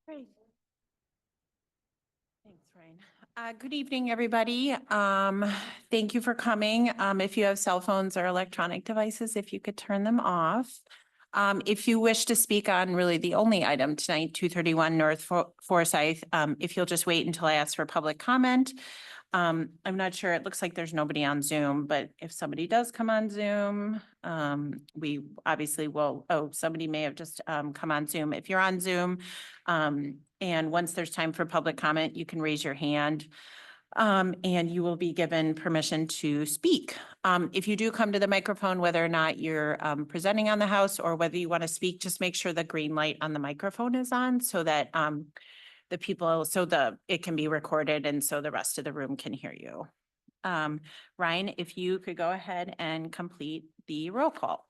Great. Thanks, Ryan. Good evening, everybody. Thank you for coming. If you have cell phones or electronic devices, if you could turn them off. If you wish to speak on really the only item tonight, 231 North Forsyth, if you'll just wait until I ask for public comment. I'm not sure. It looks like there's nobody on Zoom, but if somebody does come on Zoom, we obviously will. Oh, somebody may have just come on Zoom. If you're on Zoom, and once there's time for public comment, you can raise your hand. And you will be given permission to speak. If you do come to the microphone, whether or not you're presenting on the House or whether you want to speak, just make sure the green light on the microphone is on so that the people, it can be recorded and so the rest of the room can hear you. Ryan, if you could go ahead and complete the roll call.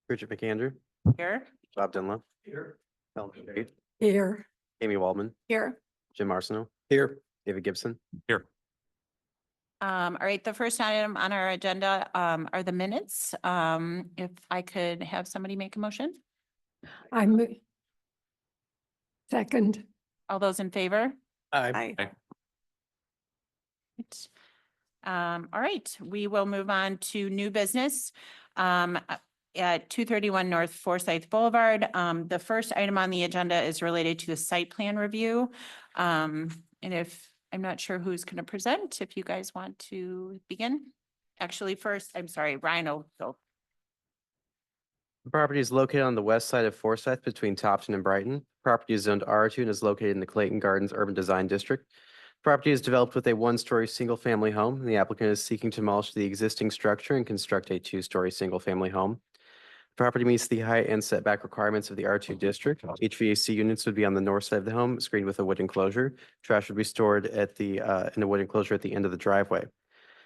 Richard McAndrew. Here. Bob Dunlop. Here. Helen Shade. Here. Amy Waldman. Here. Jim Arsenault. Here. David Gibson. Here. All right, the first item on our agenda are the minutes. If I could have somebody make a motion. I'm second. All those in favor? Aye. All right, we will move on to new business. At 231 North Forsyth Boulevard. The first item on the agenda is related to the site plan review. And if I'm not sure who's going to present, if you guys want to begin. Actually, first, I'm sorry, Ryan will go. The property is located on the west side of Forsyth between Topton and Brighton. Property is zoned R2 and is located in the Clayton Gardens Urban Design District. Property is developed with a one-story single-family home. And the applicant is seeking to demolish the existing structure and construct a two-story single-family home. Property meets the height and setback requirements of the R2 district. HVAC units would be on the north side of the home, screened with a wood enclosure. Trash would be stored at in a wood enclosure at the end of the driveway.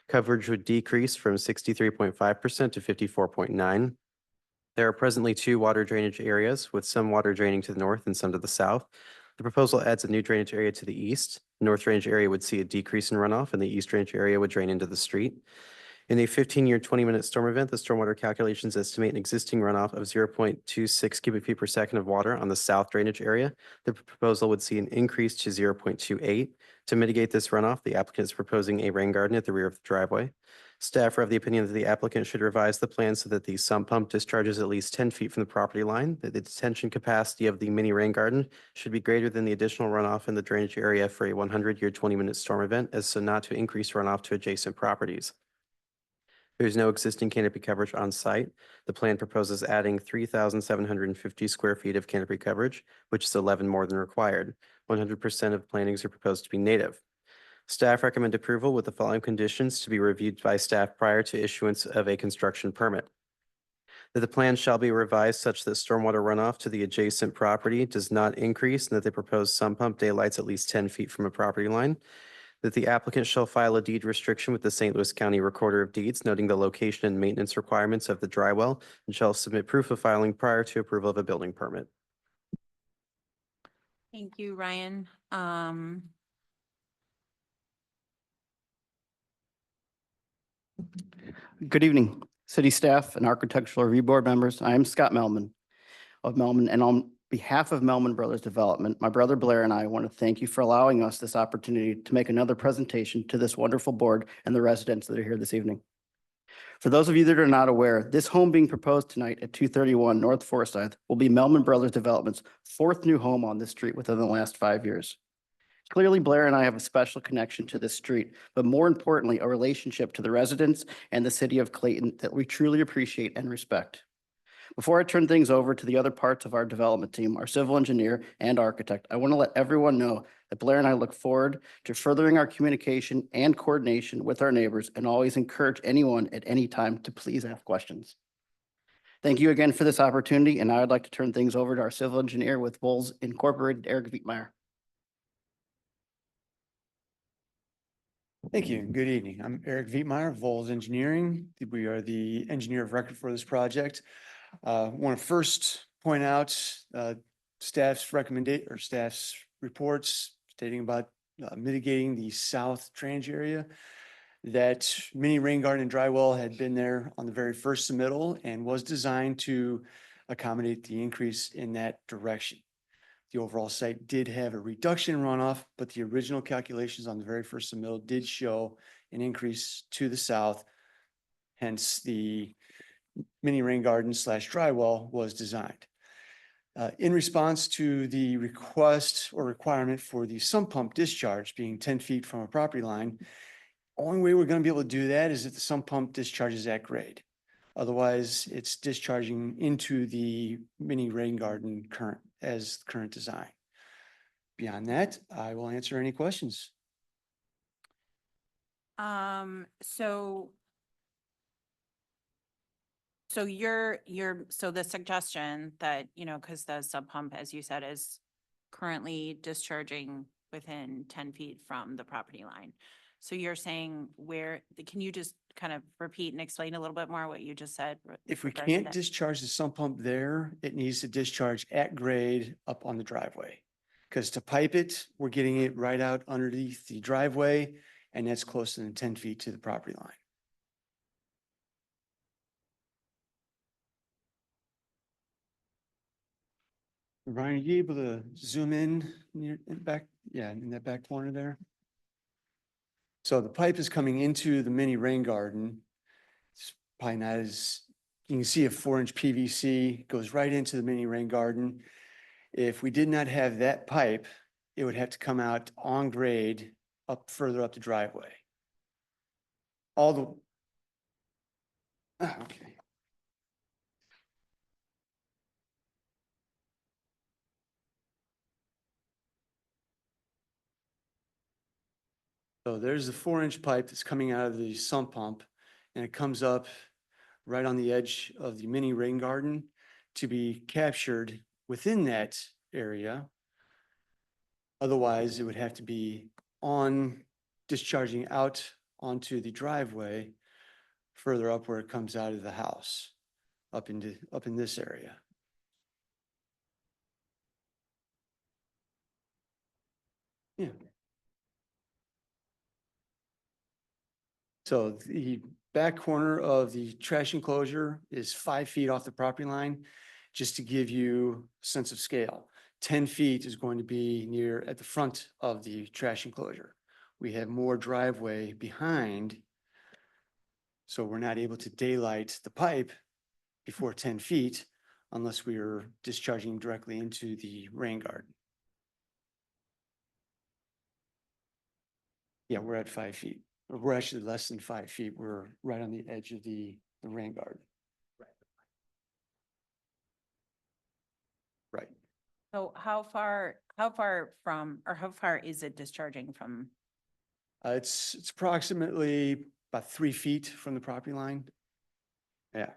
Coverage would decrease from 63.5% to 54.9%. There are presently two water drainage areas, with some water draining to the north and some to the south. The proposal adds a new drainage area to the east. The north drainage area would see a decrease in runoff, and the east drainage area would drain into the street. In a 15-year, 20-minute storm event, the stormwater calculations estimate an existing runoff of 0.26 cubic feet per second of water on the south drainage area. The proposal would see an increase to 0.28. To mitigate this runoff, the applicant is proposing a rain garden at the rear of the driveway. Staff are of the opinion that the applicant should revise the plan so that the sump pump discharges at least 10 feet from the property line, that the detention capacity of the mini rain garden should be greater than the additional runoff in the drainage area for a 100-year, 20-minute storm event, as so not to increase runoff to adjacent properties. There is no existing canopy coverage on site. The plan proposes adding 3,750 square feet of canopy coverage, which is 11 more than required. 100% of plantings are proposed to be native. Staff recommend approval with the following conditions to be reviewed by staff prior to issuance of a construction permit. That the plan shall be revised such that stormwater runoff to the adjacent property does not increase, and that the proposed sump pump daylights at least 10 feet from a property line. That the applicant shall file a deed restriction with the St. Louis County Recorder of Deeds, noting the location and maintenance requirements of the dry well, and shall submit proof of filing prior to approval of a building permit. Thank you, Ryan. Good evening, city staff and architectural review board members. I am Scott Melman of Melman, and on behalf of Melman Brothers Development, my brother Blair and I want to thank you for allowing us this opportunity to make another presentation to this wonderful board and the residents that are here this evening. For those of you that are not aware, this home being proposed tonight at 231 North Forsyth will be Melman Brothers Development's fourth new home on this street within the last 5 years. Clearly, Blair and I have a special connection to this street, but more importantly, a relationship to the residents and the city of Clayton that we truly appreciate and respect. Before I turn things over to the other parts of our development team, our civil engineer and architect, I want to let everyone know that Blair and I look forward to furthering our communication and coordination with our neighbors and always encourage anyone at any time to please ask questions. Thank you again for this opportunity, and now I'd like to turn things over to our civil engineer with Vols Incorporated, Eric Vietmeyer. Thank you. Good evening. I'm Eric Vietmeyer, Vols Engineering. We are the engineer of record for this project. I want to first point out staff's reports stating about mitigating the south drainage area. That mini rain garden and dry well had been there on the very first submittal and was designed to accommodate the increase in that direction. The overall site did have a reduction in runoff, but the original calculations on the very first submittal did show an increase to the south. Hence, the mini rain garden / dry well was designed. In response to the request or requirement for the sump pump discharge being 10 feet from a property line, only way we're going to be able to do that is if the sump pump discharges at grade. Otherwise, it's discharging into the mini rain garden current design. Beyond that, I will answer any questions. So so the suggestion that, because the sub pump, as you said, is currently discharging within 10 feet from the property line. So you're saying can you just kind of repeat and explain a little bit more what you just said? If we with regards to can't that? discharge the sump pump there, it needs to discharge at grade up on the driveway. Because to pipe it, we're getting it right out underneath the driveway, and that's closer than 10 feet to the property line. Brian, are you able to zoom in back? Yeah, in that back corner there. So the pipe is coming into the mini rain garden. It's probably not as, you can see a 4-inch PVC goes right into the mini rain garden. If we did not have that pipe, it would have to come out on grade further up the driveway. Okay. So there's the 4-inch pipe that's coming out of the sump pump, and it comes up right on the edge of the mini rain garden to be captured within that area. Otherwise, it would have to be discharging out onto the driveway further up where it comes out of the house, up in this area. Yeah. So the back corner of the trash enclosure is 5 feet off the property line, just to give you a sense of scale. 10 feet is going to be at the front of the trash enclosure. We have more driveway behind, so we're not able to daylight the pipe before 10 feet unless we are discharging directly into the rain garden. Yeah, we're at 5 feet. We're actually less than 5 feet. We're right on the edge of the rain garden. Right. So how far is it discharging from? It's approximately about 3 feet from the property line. Yeah.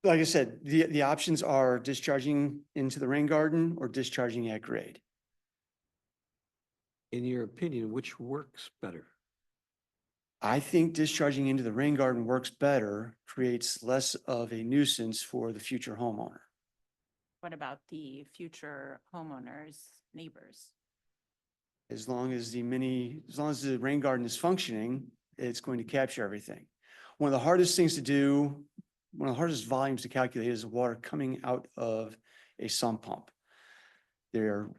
Like I said, the options are discharging into the rain garden or discharging at grade. In your opinion, which works better? I think discharging into the rain garden works better, creates less of a nuisance for the future homeowner. What about the future homeowners, neighbors? As long as the rain garden is functioning, it's going to capture everything. One of the hardest things to do, one of the hardest volumes to calculate is the water coming out of a sump pump. There are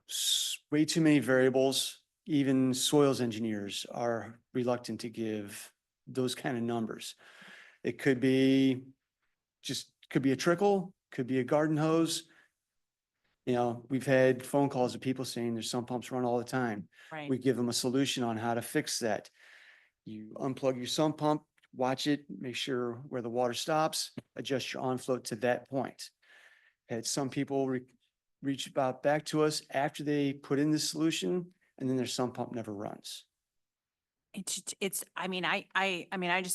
way too many variables. Even soils engineers are reluctant to give those kind of numbers. It could be a trickle, could be a garden hose. We've had phone calls of people saying their sump pumps run all the time. Right. We give them a solution on how to fix that. You unplug your sump pump, watch it, make sure where the water stops, adjust your on flow to that point. Had some people reach back to us after they put in this solution, and then their sump pump never runs. I just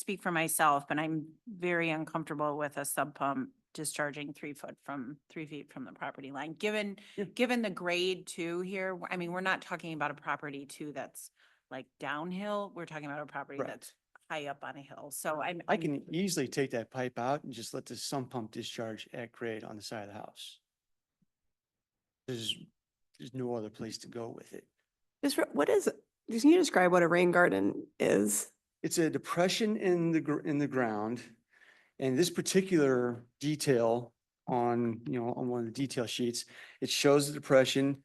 speak for myself, but I'm very uncomfortable with a sub pump discharging 3 feet from the property line, given the grade too here. We're not talking about a property too that's like downhill. We're talking about a property Right. that's high up on a hill. So I can easily take that pipe out and just let the sump pump discharge at grade on the side of the house. There's no other place to go with it. Can you describe what a rain garden is? It's a depression in the ground. And this particular detail on, on one of the detail sheets, it shows the depression,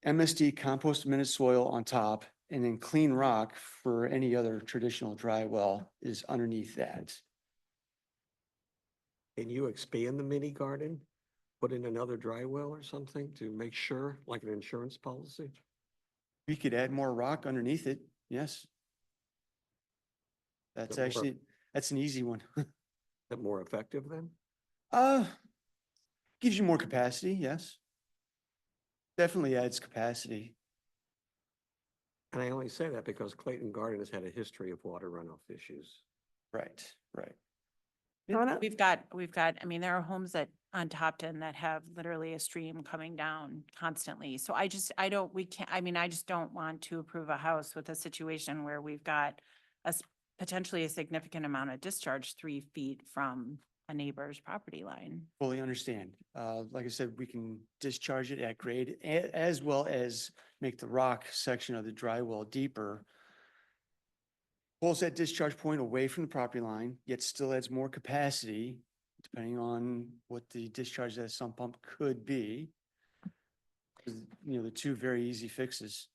MSD compost minute soil on top, and then clean rock for any other traditional dry well is underneath that. Can you expand the mini garden? Put in another dry well or something to make sure, like an insurance policy? We could add more rock underneath it, yes. That's Bit more- actually, that's an easy one. Is that more effective then? Gives you more capacity, yes. Definitely adds capacity. And I only say that because Clayton Garden has had a history of water runoff issues. Right, right. We've got, I mean, there are homes that on Topton that have literally a stream coming down constantly. So I just don't want to approve a house with a situation where we've got potentially a significant amount of discharge 3 feet from a neighbor's property line. Fully understand. Like I said, we can discharge it at grade as well as make the rock section of the dry well deeper. Pulls that discharge point away from the property line, yet still adds more capacity depending on what the discharge of that sump pump could be. The two very easy fixes.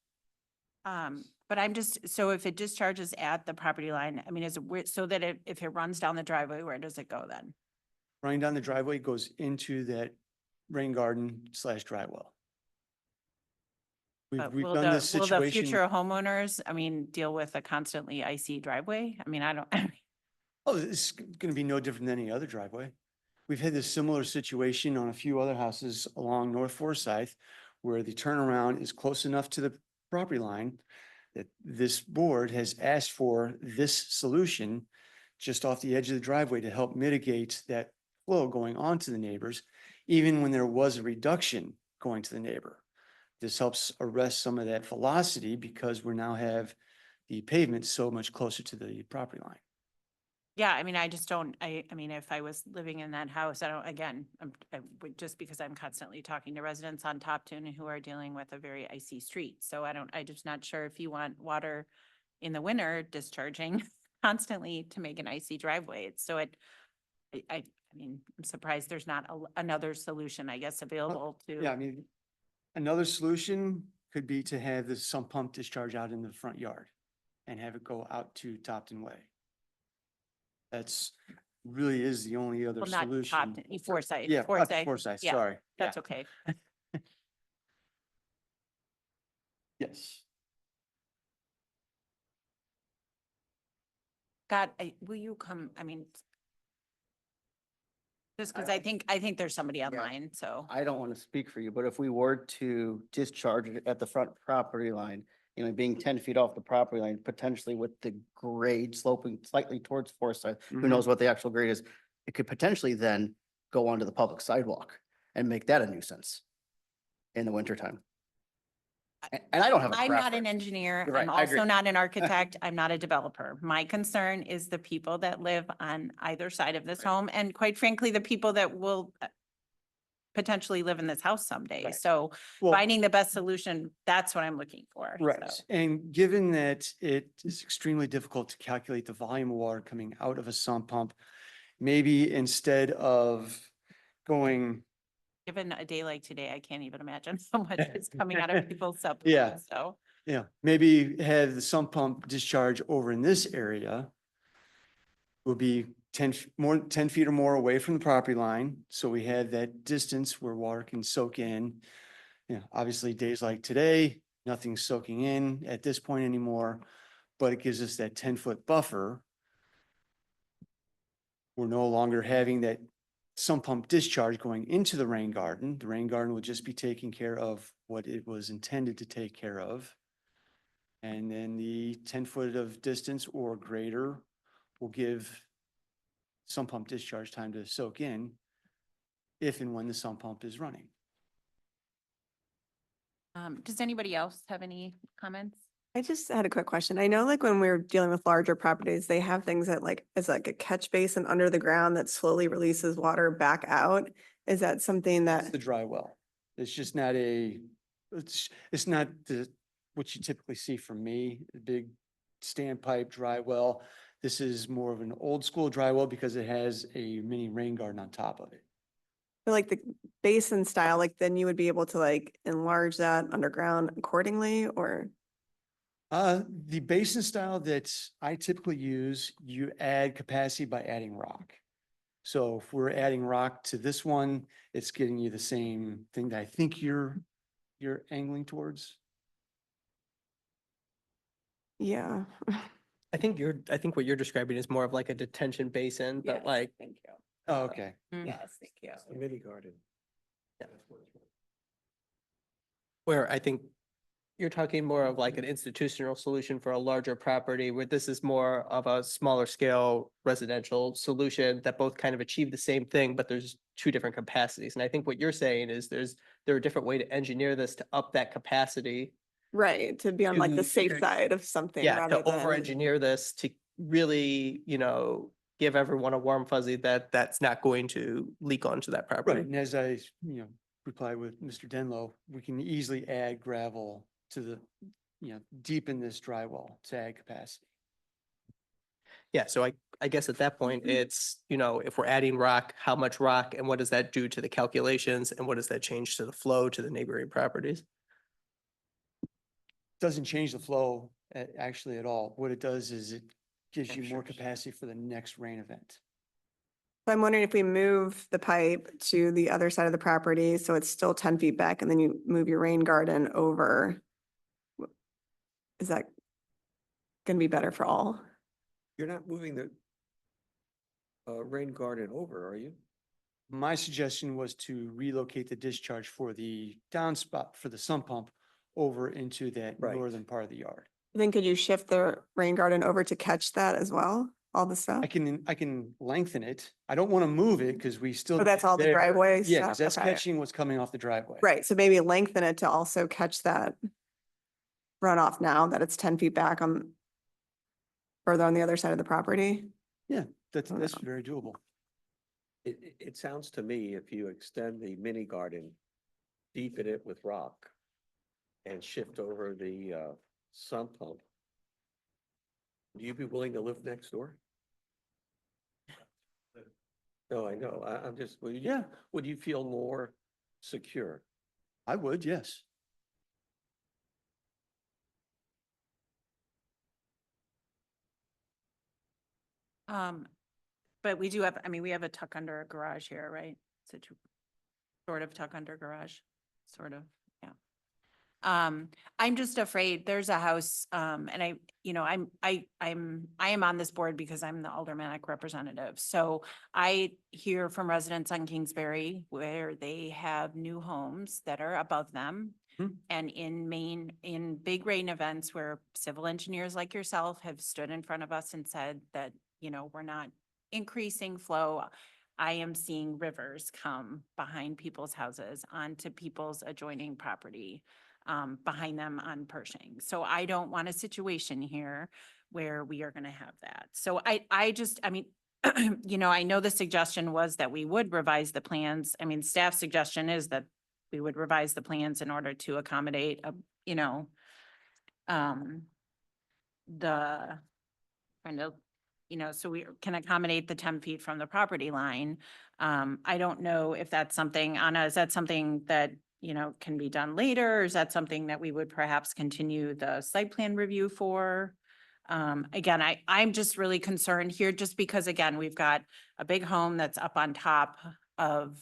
But I'm just, so if it discharges at the property line, I mean, is it weird, so that if it runs down the driveway, where does it go then? Running down the driveway goes into that rain garden / dry well. But We've will done this will the situation. future homeowners, I mean, deal with a constantly icy driveway? I mean, I don't, Oh, it's gonna be no different than any other driveway. We've had this similar situation on a few other houses along North Forsyth where the turnaround is close enough to the property line that this board has asked for this solution just off the edge of the driveway to help mitigate that flow going on to the neighbors, even when there was a reduction going to the neighbor. This helps arrest some of that velocity because we now have the pavement so much closer to the property line. yeah, I mean, I just don't, I mean, if I was living in that house, I don't, again, just because I'm constantly talking to residents on Topton who are dealing with a very icy street. So I'm just not sure if you want water in the winter discharging constantly to make an icy driveway. I mean, I'm surprised there's not another solution, I guess, available to. Yeah, I mean, another solution could be to have the sump pump discharge out in the front yard and have it go out to Topton Way. That's really is the only other Well, not solution. Topton, Forsyth. Yeah, up to Forsyth. Forsyth, Yeah, sorry. That's Yeah, okay. yes. Scott, will you come, I mean, just because I think there's somebody online, so. I don't want to speak for you, but if we were to discharge it at the front property line, being 10 feet off the property line, potentially with the grade sloping slightly towards Forsyth, who Mhm. knows what the actual grade is, it could potentially then go onto the public sidewalk and make that a nuisance in the wintertime. And I don't have a I'm not an preference. engineer. You're right, I'm I agree. also not an architect. I'm not a developer. My concern is the people that live on either side of this Right. home, and quite frankly, the people that will potentially live in this house someday. Right. So Well, finding the best solution, that's what I'm looking for. right. So. And given that it is extremely difficult to calculate the volume of water coming out of a sump pump, maybe instead of going, Given a day like today, I can't even imagine how much is coming out of people's sub. Yeah. So, maybe have the sump pump discharge over in this area will be 10 feet or more away from the property line. So we have that distance where water can soak in. Obviously days like today, nothing's soaking in at this point anymore, but it gives us that 10-foot buffer. We're no longer having that sump pump discharge going into the rain garden. The rain garden will just be taking care of what it was intended to take care of. And then the 10 foot of distance or greater will give sump pump discharge time to soak in if and when the sump pump is running. does anybody else have any comments? I just had a quick question. I know like when we're dealing with larger properties, they have things that like, it's like a catch basin under the ground that slowly releases water back out. Is that something That's that, the dry well. It's just not it's not what you typically see from me, a big standpipe dry well. This is more of an old school dry well because it has a mini rain garden on top of it. But like the basin style, like then you would be able to like enlarge that underground accordingly or? The basin style that I typically use, you add capacity by adding rock. So if we're adding rock to this one, it's getting you the same thing that I think you're angling towards. Yeah. I think what you're describing is more of like a detention basin, but like, Thank you. Oh, okay. Yes, thank you. A mini garden. where I think you're talking more of like an institutional solution for a larger property, where this is more of a smaller scale residential solution that both kind of achieve the same thing, but there's two different capacities. And I think what you're saying is there are different way to engineer this to up that capacity. Right, to be on like the To- safe side of something Yeah, rather to than. over-engineer this to really, give everyone a warm fuzzy that that's not going to leak onto that Right, property. and as I, reply with Mr. Denlow, we can easily add gravel to the, deepen this drywall to add capacity. Yeah, so I guess at that point, it's, if we're adding rock, how much rock and what does that do to the calculations and what does that change to the flow to the neighboring properties? Doesn't change the flow actually at all. What it does is it gives you more capacity for the next rain event. So I'm wondering if we move the pipe to the other side of the property, so it's still 10 feet back and then you move your rain garden over. Is that gonna be better for all? You're not moving the rain garden over, are you? My suggestion was to relocate the discharge for the downspout for the sump pump over into that Right. northern part of the yard. Then could you shift the rain garden over to catch that as well, all the stuff? I can lengthen it. I don't want to move it because we still. Oh, that's all the there- driveway Yeah, stuff? 'cause that's Okay. catching what's coming off the driveway. Right, so maybe lengthen it to also catch that runoff now that it's 10 feet back on further on the other side of the property. That's very doable. It sounds to me, if you extend the mini garden, deepen it with rock and shift over the sump pump, would you be willing to live next door? No, I know. I'm just, Yeah. Would you feel more secure? I would, yes. But we do have, I mean, we have a tuck under garage here, right? Sort of tuck under garage, sort of, yeah. I'm just afraid there's a house, and I am on this board because I'm the aldermanic representative. So I hear from residents on Kingsbury where they have new homes that are above them. Hmm. And in big rain events where civil engineers like yourself have stood in front of us and said that, we're not increasing flow. I am seeing rivers come behind people's houses onto people's adjoining property, behind them on Pershing. So I don't want a situation here where we are going to have that. So I mean, I know the suggestion was that we would revise the plans. I mean, staff suggestion is that we would revise the plans in order to accommodate the kind of, so we can accommodate the 10 feet from the property line. I don't know if that's something, Anna, is that something that, can be done later? Or is that something that we would perhaps continue the site plan review for? Again, I'm just really concerned here just because, again, we've got a big home that's up on top of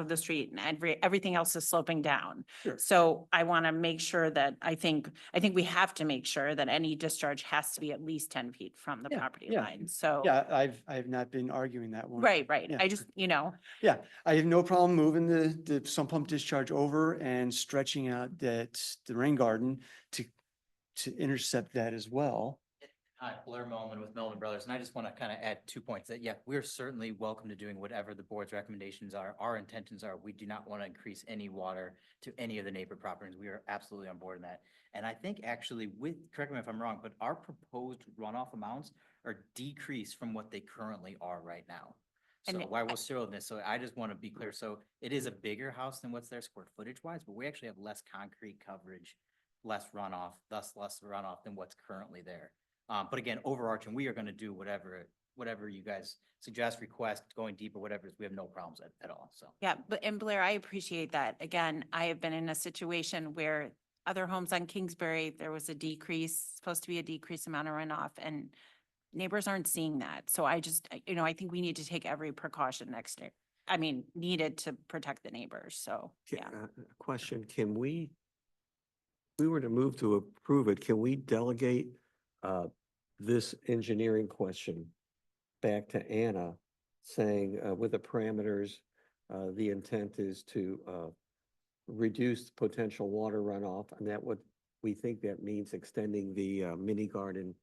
the street and everything else is sloping down. Sure. So I want to make sure that I think we have to make sure that any discharge has to be at least 10 feet from the Yeah, property yeah. line. So. Yeah, I have not been arguing that one. Right. Yeah. I just, Yeah, I have no problem moving the sump pump discharge over and stretching out the rain garden to intercept that as well. Hi, Blair Melman with Melman Brothers, and I just want to kind of add 2 points that, yeah, we're certainly welcome to doing whatever the board's recommendations are. Our intentions are, we do not want to increase any water to any of the neighbor properties. We are absolutely on board in that. And I think actually correct me if I'm wrong, but our proposed runoff amounts are decreased from what they currently are right now. So And why we're still in this, so I just want to be clear. So it is a bigger house than what's there square footage wise, but we actually have less concrete coverage, less runoff, thus less runoff than what's currently there. But again, overarching, we are going to do whatever whatever you guys suggest, request, going deeper, whatever, we have no problems at all, so. Yeah, but and Blair, I appreciate that. Again, I have been in a situation where other homes on Kingsbury, there was a decrease, supposed to be a decreased amount of runoff, and neighbors aren't seeing that. So I just, I think we need to take every precaution next year. I mean, needed to protect the neighbors, so, yeah. Question, can we were to move to approve it, can we delegate this engineering question back to Anna, saying with the parameters, the intent is to reduce potential water runoff, and that what we think that means extending the mini garden,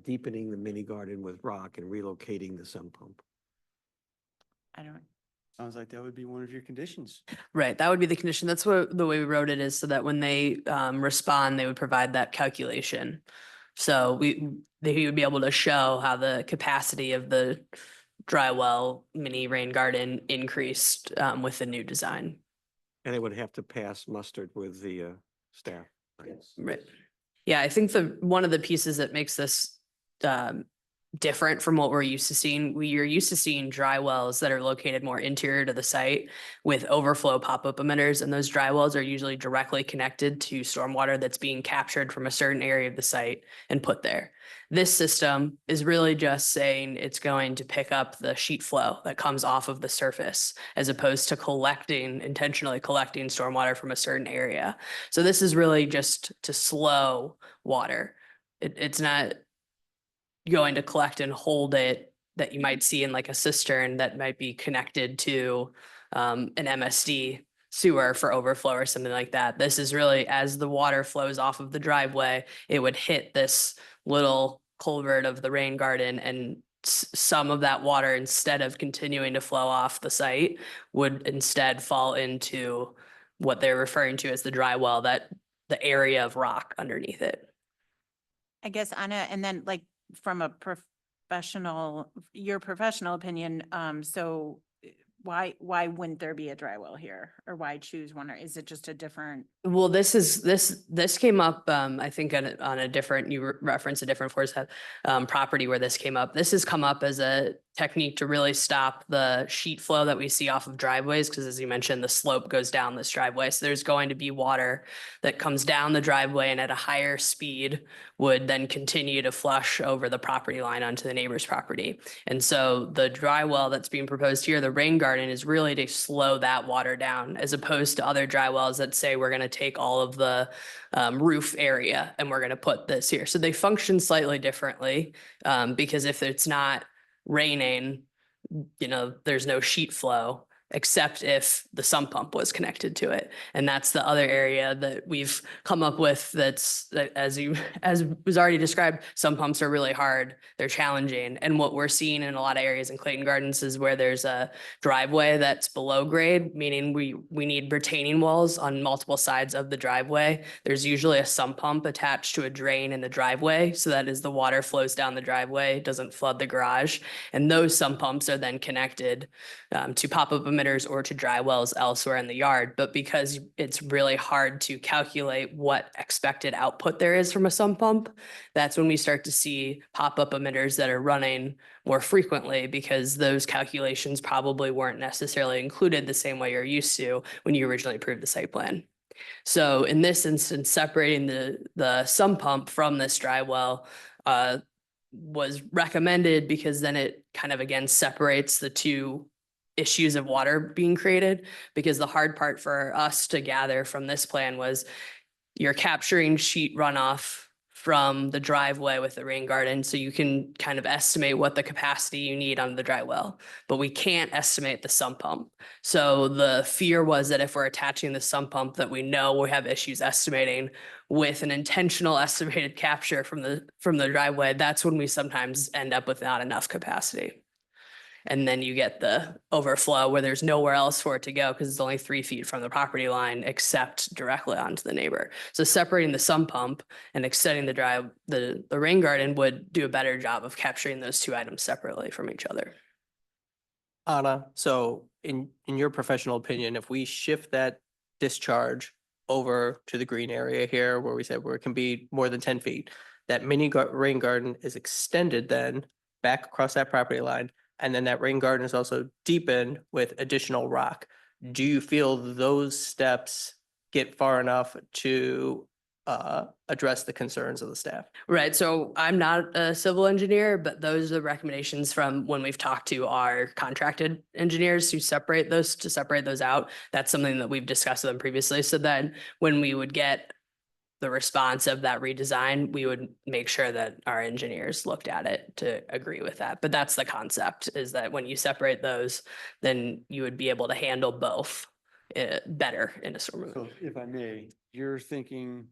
deepening the mini garden with rock and relocating the sump pump. I don't, Sounds like that would be one of your conditions. Right, that would be the condition. That's what the way we wrote it is so that when they respond, they would provide that calculation. So they would be able to show how the capacity of the dry well mini rain garden increased with the new design. And they would have to pass mustard with the staff. Right. Yeah, I think one of the pieces that makes this different from what we're used to seeing, we are used to seeing dry wells that are located more interior to the site with overflow pop-up emitters, and those dry wells are usually directly connected to stormwater that's being captured from a certain area of the site and put there. This system is really just saying it's going to pick up the sheet flow that comes off of the surface as opposed to intentionally collecting stormwater from a certain area. So this is really just to slow water. It's not going to collect and hold it that you might see in like a cistern that might be connected to an MSD sewer for overflow or something like that. This is really as the water flows off of the driveway, it would hit this little culvert of the rain garden, and some of that water, instead of continuing to flow off the site, would instead fall into what they're referring to as the dry well, that the area of rock underneath it. I guess, Anna, and then like from a your professional opinion, so why wouldn't there be a dry well here? Or why choose one? Or is it just a different? Well, this came up, I think on a different, you referenced a different Forest property where this came up. This has come up as a technique to really stop the sheet flow that we see off of driveways, because as you mentioned, the slope goes down this driveway. So there's going to be water that comes down the driveway and at a higher speed would then continue to flush over the property line onto the neighbor's property. And so the dry well that's being proposed here, the rain garden, is really to slow that water down, as opposed to other dry wells that say we're going to take all of the roof area and we're going to put this here. So they function slightly differently because if it's not raining, there's no sheet flow except if the sump pump was connected to it. And that's the other area that we've come up with as was already described, sump pumps are really hard. They're challenging. And what we're seeing in a lot of areas in Clayton Gardens is where there's a driveway that's below grade, meaning we need retaining walls on multiple sides of the driveway. There's usually a sump pump attached to a drain in the driveway, so that as the water flows down the driveway, it doesn't flood the garage. And those sump pumps are then connected to pop-up emitters or to dry wells elsewhere in the yard. But because it's really hard to calculate what expected output there is from a sump pump, that's when we start to see pop-up emitters that are running more frequently, because those calculations probably weren't necessarily included the same way you're used to when you originally approved the site plan. So in this instance, separating the sump pump from this dry well was recommended, because then it kind of again separates the two issues of water being created. Because the hard part for us to gather from this plan was you're capturing sheet runoff from the driveway with the rain garden, so you can kind of estimate what the capacity you need on the dry well, but we can't estimate the sump pump. So the fear was that if we're attaching the sump pump that we know we have issues estimating with an intentional estimated capture from the driveway, that's when we sometimes end up with not enough capacity. And then you get the overflow where there's nowhere else for it to go because it's only 3 feet from the property line except directly onto the neighbor. So separating the sump pump and extending the rain garden would do a better job of capturing those two items separately from each other. Anna, so in your professional opinion, if we shift that discharge over to the green area here where we said where it can be more than 10 feet, that rain garden is extended then back across that property line. And then that rain garden is also deepened with additional rock. Do you feel those steps get far enough to address the concerns of the staff? Right, so I'm not a civil engineer, but those are the recommendations from when we've talked to our contracted engineers to separate those out. That's something that we've discussed with them previously. So then when we would get the response of that redesign, we would make sure that our engineers looked at it to agree with that. But that's the concept, is that when you separate those, then you would be able to handle both better in a storm. So if I may, you're thinking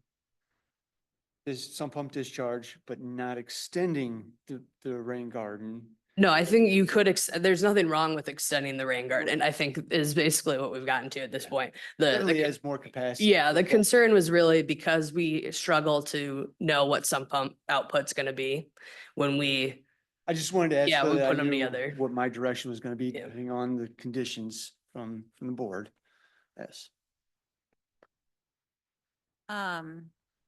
this sump pump discharge, but not extending the rain garden. No, I think you could, there's nothing wrong with extending the rain garden, I think is basically what we've gotten to at this point. Certainly has more capacity. Yeah, the concern was really because we struggle to know what sump pump output's gonna be when we, I just wanted to ask Yeah, so we that I put 'em knew together. what my direction was going to be, Yeah. depending on the conditions from the board. Yes.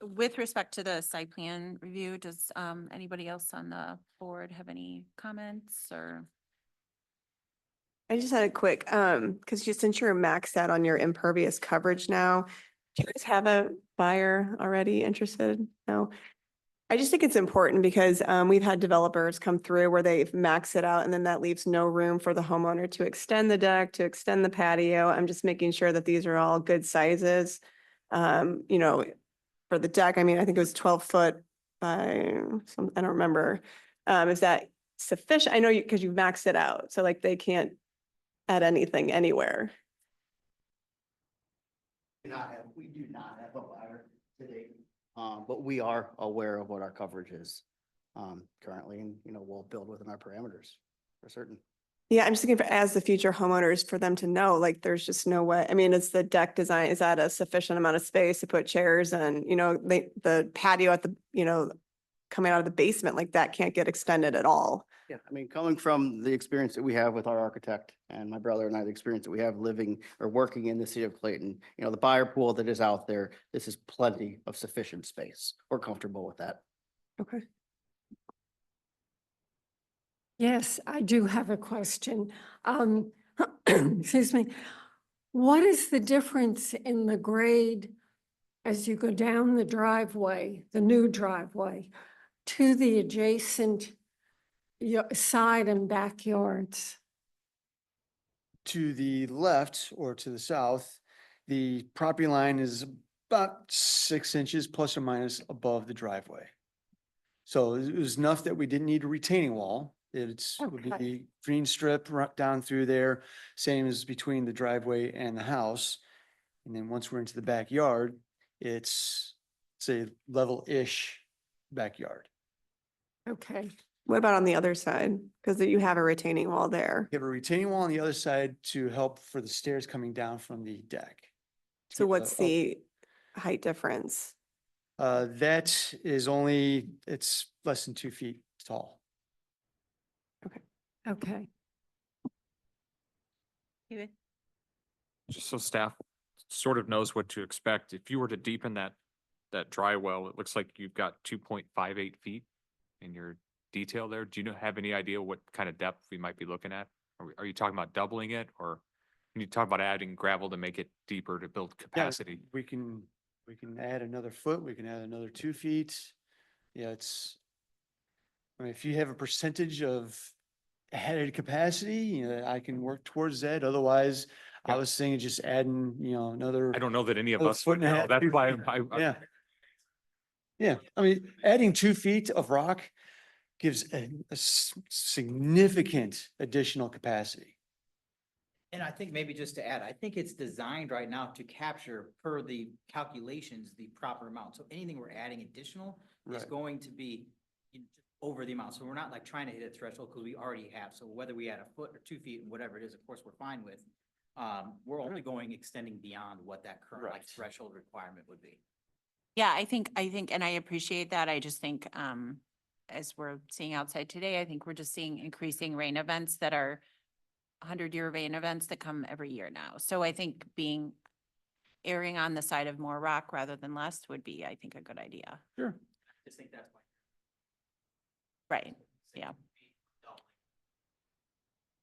With respect to the site plan review, does, anybody else on the board have any comments or? I just had a quick, because since you're maxed out on your impervious coverage now, do you guys have a buyer already interested? No. I just think it's important because we've had developers come through where they've maxed it out and then that leaves no room for the homeowner to extend the deck, to extend the patio. I'm just making sure that these are all good sizes. You know, for the deck, I mean, I think it was 12 foot by some, I don't remember. Is that sufficient? I know you, because you've maxed it out, so like they can't add anything anywhere. We do not have a buyer today, but we are aware of what our coverage is currently, and, you know, we'll build within our parameters for certain. Yeah, I'm just thinking for as the future homeowners for them to know, like, there's just no way. I mean, is the deck design, is that a sufficient amount of space to put chairs and, you know, the patio at the, you know, coming out of the basement, like that can't get extended at all. Yeah, I mean, coming from the experience that we have with our architect and my brother and I, the experience that we have living or working in the city of Clayton, you know, the buyer pool that is out there, this is plenty of sufficient space. We're comfortable with that. Okay. Yes, I do have a question. Excuse me. What is the difference in the grade as you go down the driveway, the new driveway, to the adjacent side and backyards? To the left or to the south, the property line is about 6 inches plus or minus above the driveway. So it was enough that we didn't need a retaining wall. It's would be Okay. the green strip right down through there, same as between the driveway and the house. And then once we're into the backyard, it's say level-ish backyard. Okay, What about on the other side? Because you have a retaining wall there. You have a retaining wall on the other side to help for the stairs coming down from the deck. So To, what's up- the height difference? That is only, it's less than 2 feet tall. okay. David? Just so staff sort of knows what to expect. If you were to deepen that dry well, it looks like you've got 2.58 feet in your detail there. Do you have any idea what kind of depth we might be looking at? Are you talking about doubling it, or can you talk about adding gravel to make it deeper to build Yeah, capacity? we can add another foot, we can add another 2 feet. Yeah, I mean, if you have a percentage of added capacity, you know, I can work towards that. Otherwise, I Yeah. was thinking just adding, you know, another. I don't know that any of another us foot would and a know. half, That's 2 why feet. I Yeah. Yeah, I mean, adding 2 feet of rock gives a significant additional capacity. And I think maybe just to add, I think it's designed right now to capture per the calculations, the proper amount. So anything we're adding additional is Right. going to be over the amount. So we're not like trying to hit a threshold because we already have. So whether we add a foot or 2 feet and whatever it is, of course, we're fine with. We're only going extending beyond what that current like Right. threshold requirement would be. Yeah, I think, and I appreciate that. I just think, as we're seeing outside today, I think we're just seeing increasing rain events that are 100-year rain events that come every year now. So I think erring on the side of more rock rather than less would be, I think, a good idea. Sure. I just think that's why. Right, yeah.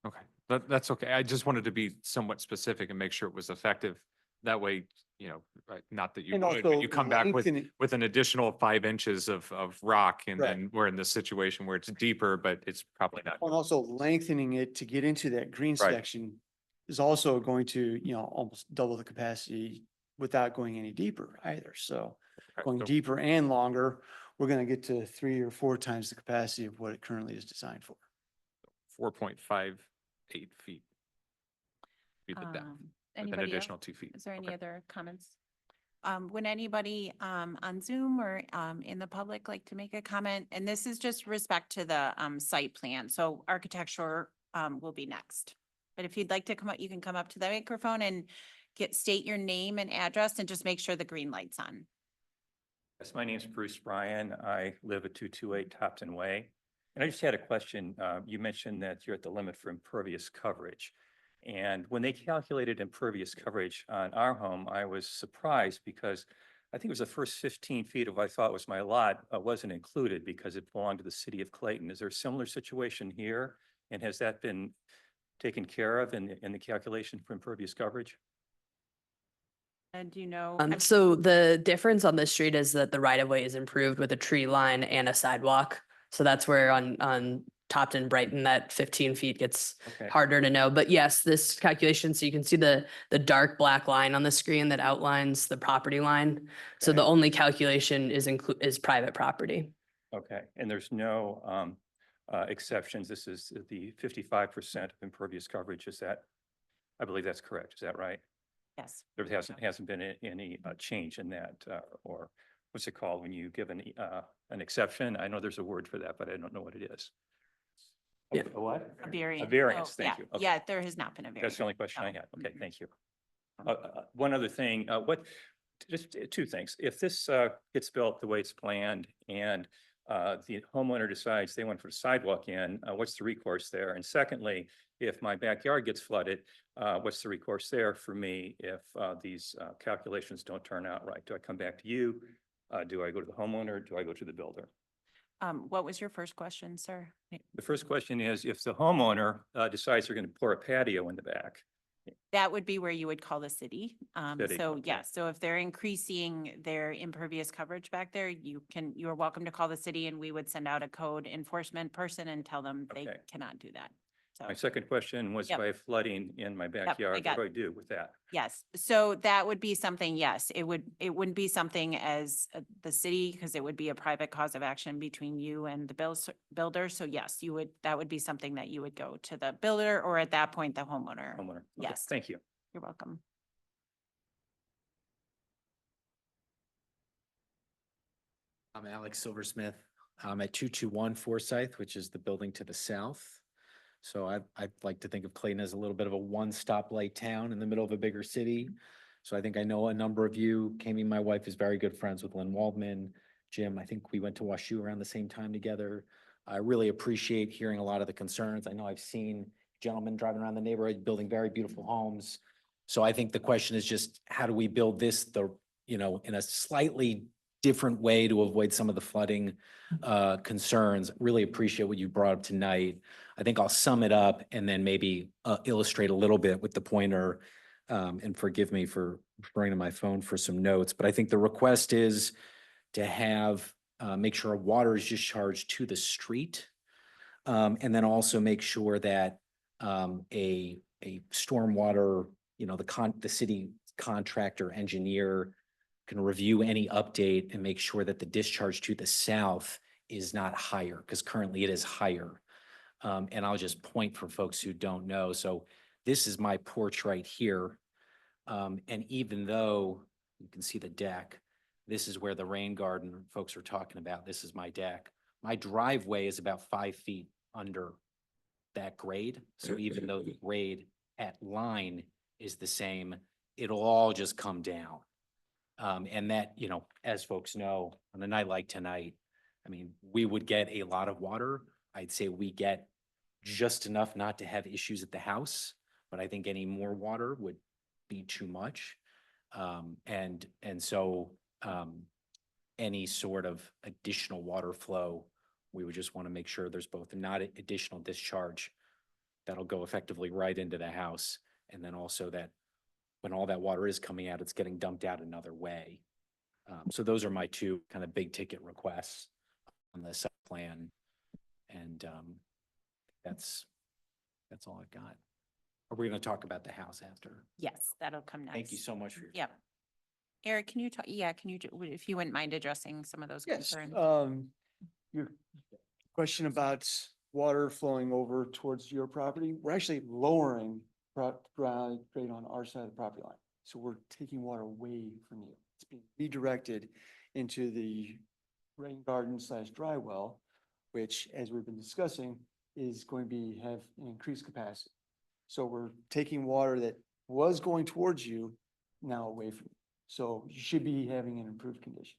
Okay, that's okay. I just wanted to be somewhat specific and make sure it was effective. That way, you know, right, not that you And would, but also you come back lengthening- with an additional 5 inches of rock and Right. then we're in this situation where it's deeper, but it's probably not. And also lengthening it to get into that green Right. section is also going to, almost double the capacity without going any deeper either. So Okay, going so- deeper and longer, we're gonna get to 3 or 4 times the capacity of what it currently is designed for. 4.58 feet. Be the depth, with an Anybody else? additional 2 feet. Is there any Okay. other comments? Would anybody on Zoom or in the public like to make a comment? And this is just respect to the site plan. So architecture will be next. But if you'd like to come up, you can come up to the microphone and state your name and address and just make sure the green light's on. Yes, my name's Bruce Bryan. I live at 228 Topton Way. And I just had a question. You mentioned that you're at the limit for impervious coverage. And when they calculated impervious coverage on our home, I was surprised because I think it was the first 15 feet of what I thought was my lot wasn't included because it belonged to the city of Clayton. Is there a similar situation here? And has that been taken care of in the calculation for impervious coverage? And do you know? I mean, So the difference on this street is that the right of way is improved with a tree line and a sidewalk. So that's where on Topton, Brighton, that 15 feet gets Okay. harder to know. But yes, this calculation, so you can see the dark black line on the screen that outlines the property line. So the Okay. only calculation is private property. Okay, and there's no exceptions. This is the 55% of impervious coverage. Is that, I believe that's correct. Is that right? yes. There hasn't been any change in that, or what's it called when you give an exception? I know there's a word for that, but I don't know what it is. Yeah. A what? A variance. A variance, Oh, thank yeah. you. Okay. Yeah, there has not been a variance. That's the only question I No. had. Okay, Mhm. thank you. One other thing, just two things. If this gets built the way it's planned and the homeowner decides they want to put a sidewalk in, what's the recourse there? And secondly, if my backyard gets flooded, what's the recourse there for me if these calculations don't turn out right? Do I come back to you? Do I go to the homeowner? Do I go to the builder? What was your first question, sir? The first question is, if the homeowner decides they're going to pour a patio in the back, That would be where you would call the city. City, So okay. yes, so if they're increasing their impervious coverage back there, you're welcome to call the city and we would send out a code enforcement person and tell them they Okay. cannot do that. So, my second question was Yep. by flooding in my backyard, what got do I do with that? yes, so that would be something, yes, it wouldn't be something as the city, because it would be a private cause of action between you and the builder. So yes, that would be something that you would go to the builder or at that point, the homeowner. Homeowner? Okay, Yes. Thank you. You're welcome. I'm Alex Silversmith. I'm at 221 Forsyth, which is the building to the south. So I'd like to think of Clayton as a little bit of a one-stoplight town in the middle of a bigger city. So I think I know a number of you. Kami, my wife, is very good friends with Lynn Waldman. Jim, I think we went to WashU around the same time together. I really appreciate hearing a lot of the concerns. I know I've seen gentlemen driving around the neighborhood, building very beautiful homes. So I think the question is just, how do we build this in a slightly different way to avoid some of the flooding concerns? Really appreciate what you brought up tonight. I think I'll sum it up and then maybe illustrate a little bit with the pointer. And forgive me for bringing to my phone for some notes, but I think the request is to have, make sure water is discharged to the street. And then also make sure that a stormwater, the city contractor engineer can review any update and make sure that the discharge to the south is not higher, because currently it is higher. And I'll just point for folks who don't know. So this is my porch right here. And even though you can see the deck, this is where the rain garden folks are talking about. This is my deck. My driveway is about 5 feet under that grade. So even though the grade at line is the same, it'll all just come down. And that, as folks know, on a night like tonight, I mean, we would get a lot of water. I'd say we get just enough not to have issues at the house, but I think any more water would be too much. So any sort of additional water flow, we would just want to make sure there's both not additional discharge that'll go effectively right into the house. And then also that when all that water is coming out, it's getting dumped out another way. So those are my two kind of big ticket requests on the site plan. And that's all I've got. Are we going to talk about the house after? Yes, that'll come next. Thank you so much for your. Yep. Eric, can you talk, can you, if you wouldn't mind addressing some of those Yes, concerns? your question about water flowing over towards your property, we're actually lowering grade on our side of the property line. So we're taking water away from you. It's being redirected into the rain garden / dry well, which, as we've been discussing, is going to have an increased capacity. So we're taking water that was going towards you now away from you. So you should be having an improved condition.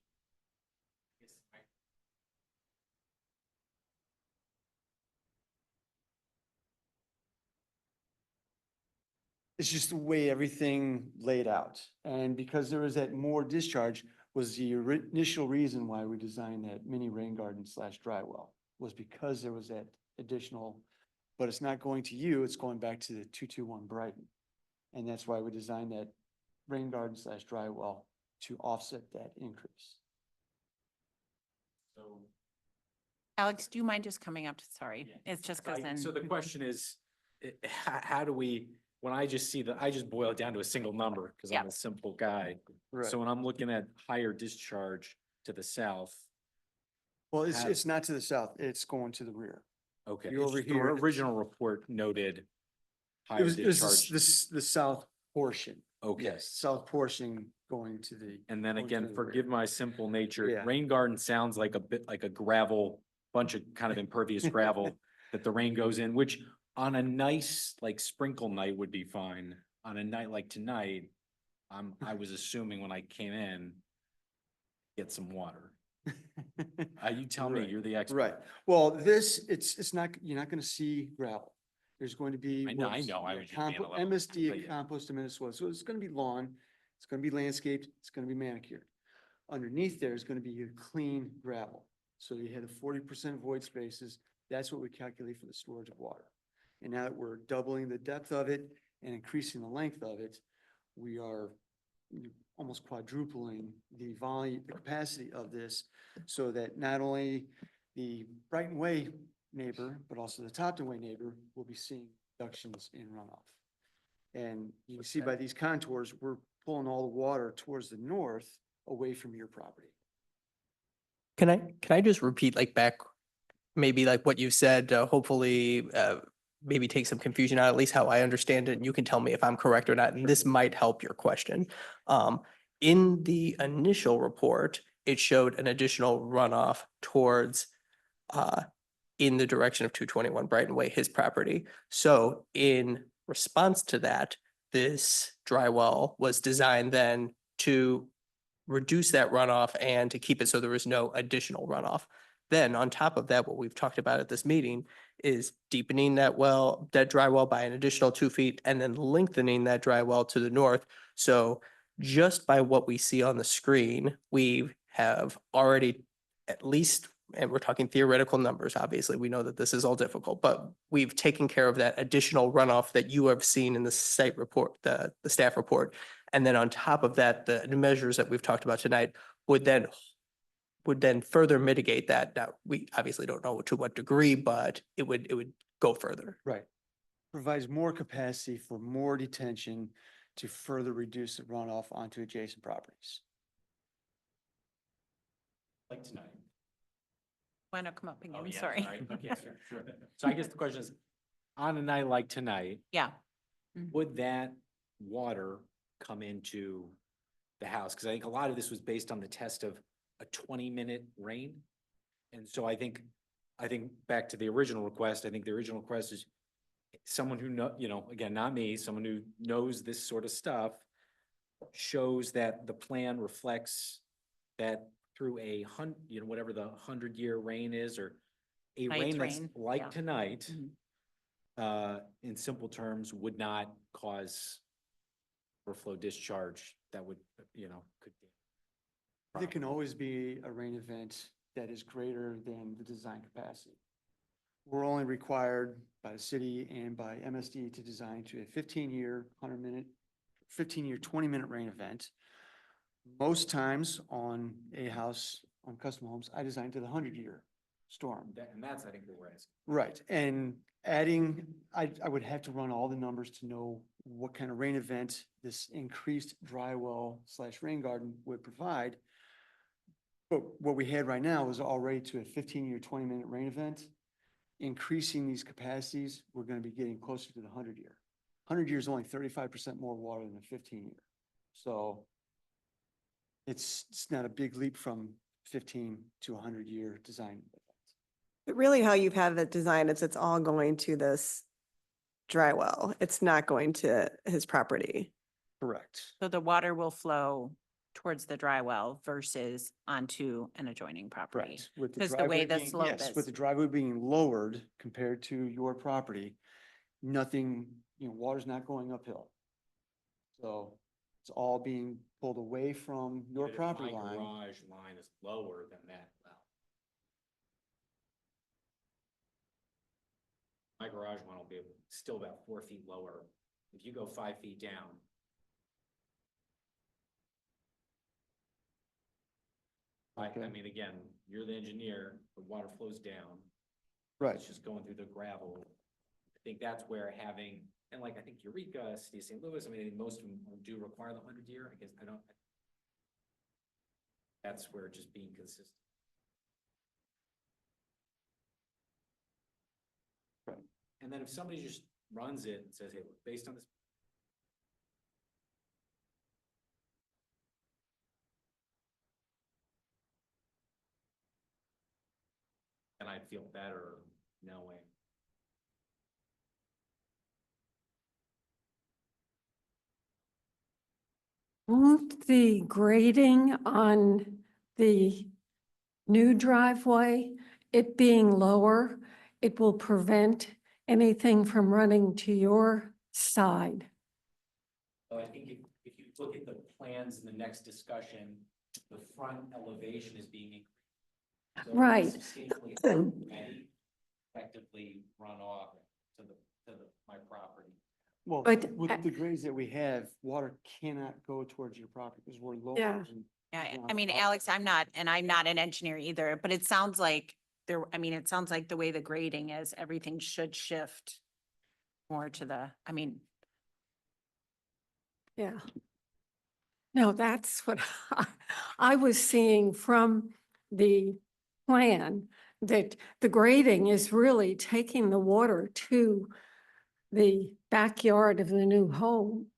It's just the way everything laid out. And because there was that more discharge was the initial reason why we designed that mini rain garden / dry well, was because there was that additional, but it's not going to you, it's going back to the 221 Brighton. And that's why we designed that rain garden / dry well to offset that increase. So, Alex, do you mind just coming up? Sorry, it's just because then. so the question is, how do we, when I just see I just boil it down to a single number because I'm Yeah. a simple guy. Right. So when I'm looking at higher discharge to the south, Well, it's, How- it's not to the south, it's going to the rear. okay. You're it's over just the here, it's- Original report noted It higher was discharge. the south portion. Okay. Yes, south portion going to the. And then going to again, the rear. forgive my simple nature, Yeah. rain garden sounds like a bit like a gravel, bunch of kind of impervious gravel that the rain goes in, which on a nice like sprinkle night would be fine. On a night like tonight, I was assuming when I came in, get some water. You tell me, Right. you're the expert. Right. Well, this, it's not, you're not gonna see gravel. There's going to be. I know, what's, I was just being a little- MSD but yeah. compost amendment soil. So it's gonna be lawn, it's gonna be landscaped, it's gonna be manicured. Underneath there is gonna be a clean gravel. So you had a 40% void spaces. That's what we calculate for the storage of water. And now that we're doubling the depth of it and increasing the length of it, we are almost quadrupling the volume, the capacity of this, so that not only the Brighton Way neighbor, but also the Topton Way neighbor will be seeing reductions in runoff. And you can see by these contours, we're pulling all the water towards the north away from your property. Can I just repeat like back, maybe like what you said, hopefully, maybe take some confusion out, at least how I understand it, and you can tell me if I'm correct or not, and this might help your question. In the initial report, it showed an additional runoff towards, in the direction of 221 Brighton Way, his property. So in response to that, this dry well was designed then to reduce that runoff and to keep it so there was no additional runoff. Then on top of that, what we've talked about at this meeting is deepening that dry well by an additional 2 feet and then lengthening that dry well to the north. So just by what we see on the screen, we have already at least, and we're talking theoretical numbers, obviously, we know that this is all difficult, but we've taken care of that additional runoff that you have seen in the site report, the staff report. And then on top of that, the measures that we've talked about tonight would then further mitigate that. Now, we obviously don't know to what degree, but it would go further. Right. Provides more capacity for more detention to further reduce the runoff onto adjacent properties. Like tonight. Why not come up Oh, again? yeah, Sorry. Okay, sure. So I guess the question is, on a night like tonight, Yeah. would that water come into the house? Because I think a lot of this was based on the test of a 20-minute rain. And so I think back to the original request, I think the original request is someone who again, not me, someone who knows this sort of stuff, shows that the plan reflects that through whatever the 100-year rain is, or a Night's rain that's rain, like yeah. tonight, Mhm. in simple terms, would not cause overflow discharge that would, could be. There can always be a rain event that is greater than the design capacity. we're only required by the city and by MSD to design to a 15-year, 100-minute, 15-year, 20-minute rain event. Most times on a house, on custom homes, I design to the 100-year storm. And that's, I think, what we're asking. Right, and adding, I would have to run all the numbers to know what kind of rain event this increased dry well / rain garden would provide. But what we had right now was already to a 15-year, 20-minute rain event. Increasing these capacities, we're gonna be getting closer to the 100-year. 100-year is only 35% more water than a 15-year. So it's not a big leap from 15 to 100-year design. But really how you've had it designed is it's all going to this dry well. It's not going to his property. Correct. So the water will flow towards the dry well versus onto an adjoining property. Correct. With Because the way driveway the being- slope yes, With is. the driveway being lowered compared to your property, nothing, water's not going uphill. So it's all being pulled away from your property line. Garage line is lower than that well. My garage one will be still about 4 feet lower. If you go 5 feet down. I Okay. mean, again, you're the engineer, the water flows down. Right. It's just going through the gravel. I think that's where having, and like, I think Eureka, City of St. Louis, I mean, I think most of them do require the 100-year, I guess, I don't. That's where just being consistent. Right. And then if somebody just runs it and says, hey, look, based on this. And I'd feel better knowing. Won't the grading on the new driveway, it being lower, it will prevent anything from running to your side? So I think if you look at the plans in the next discussion, the front elevation is being increased. So it's Right. substantially already effectively run off to my property. Well, But, with the grades that we have, water cannot go towards your property because we're low. Yeah. Yeah, I mean, Alex, I'm not an engineer either, but it sounds like it sounds like the way the grading is, everything should shift more to the, yeah. No, that's what I was seeing from the plan, that the grading is really taking the water to the backyard of the new home.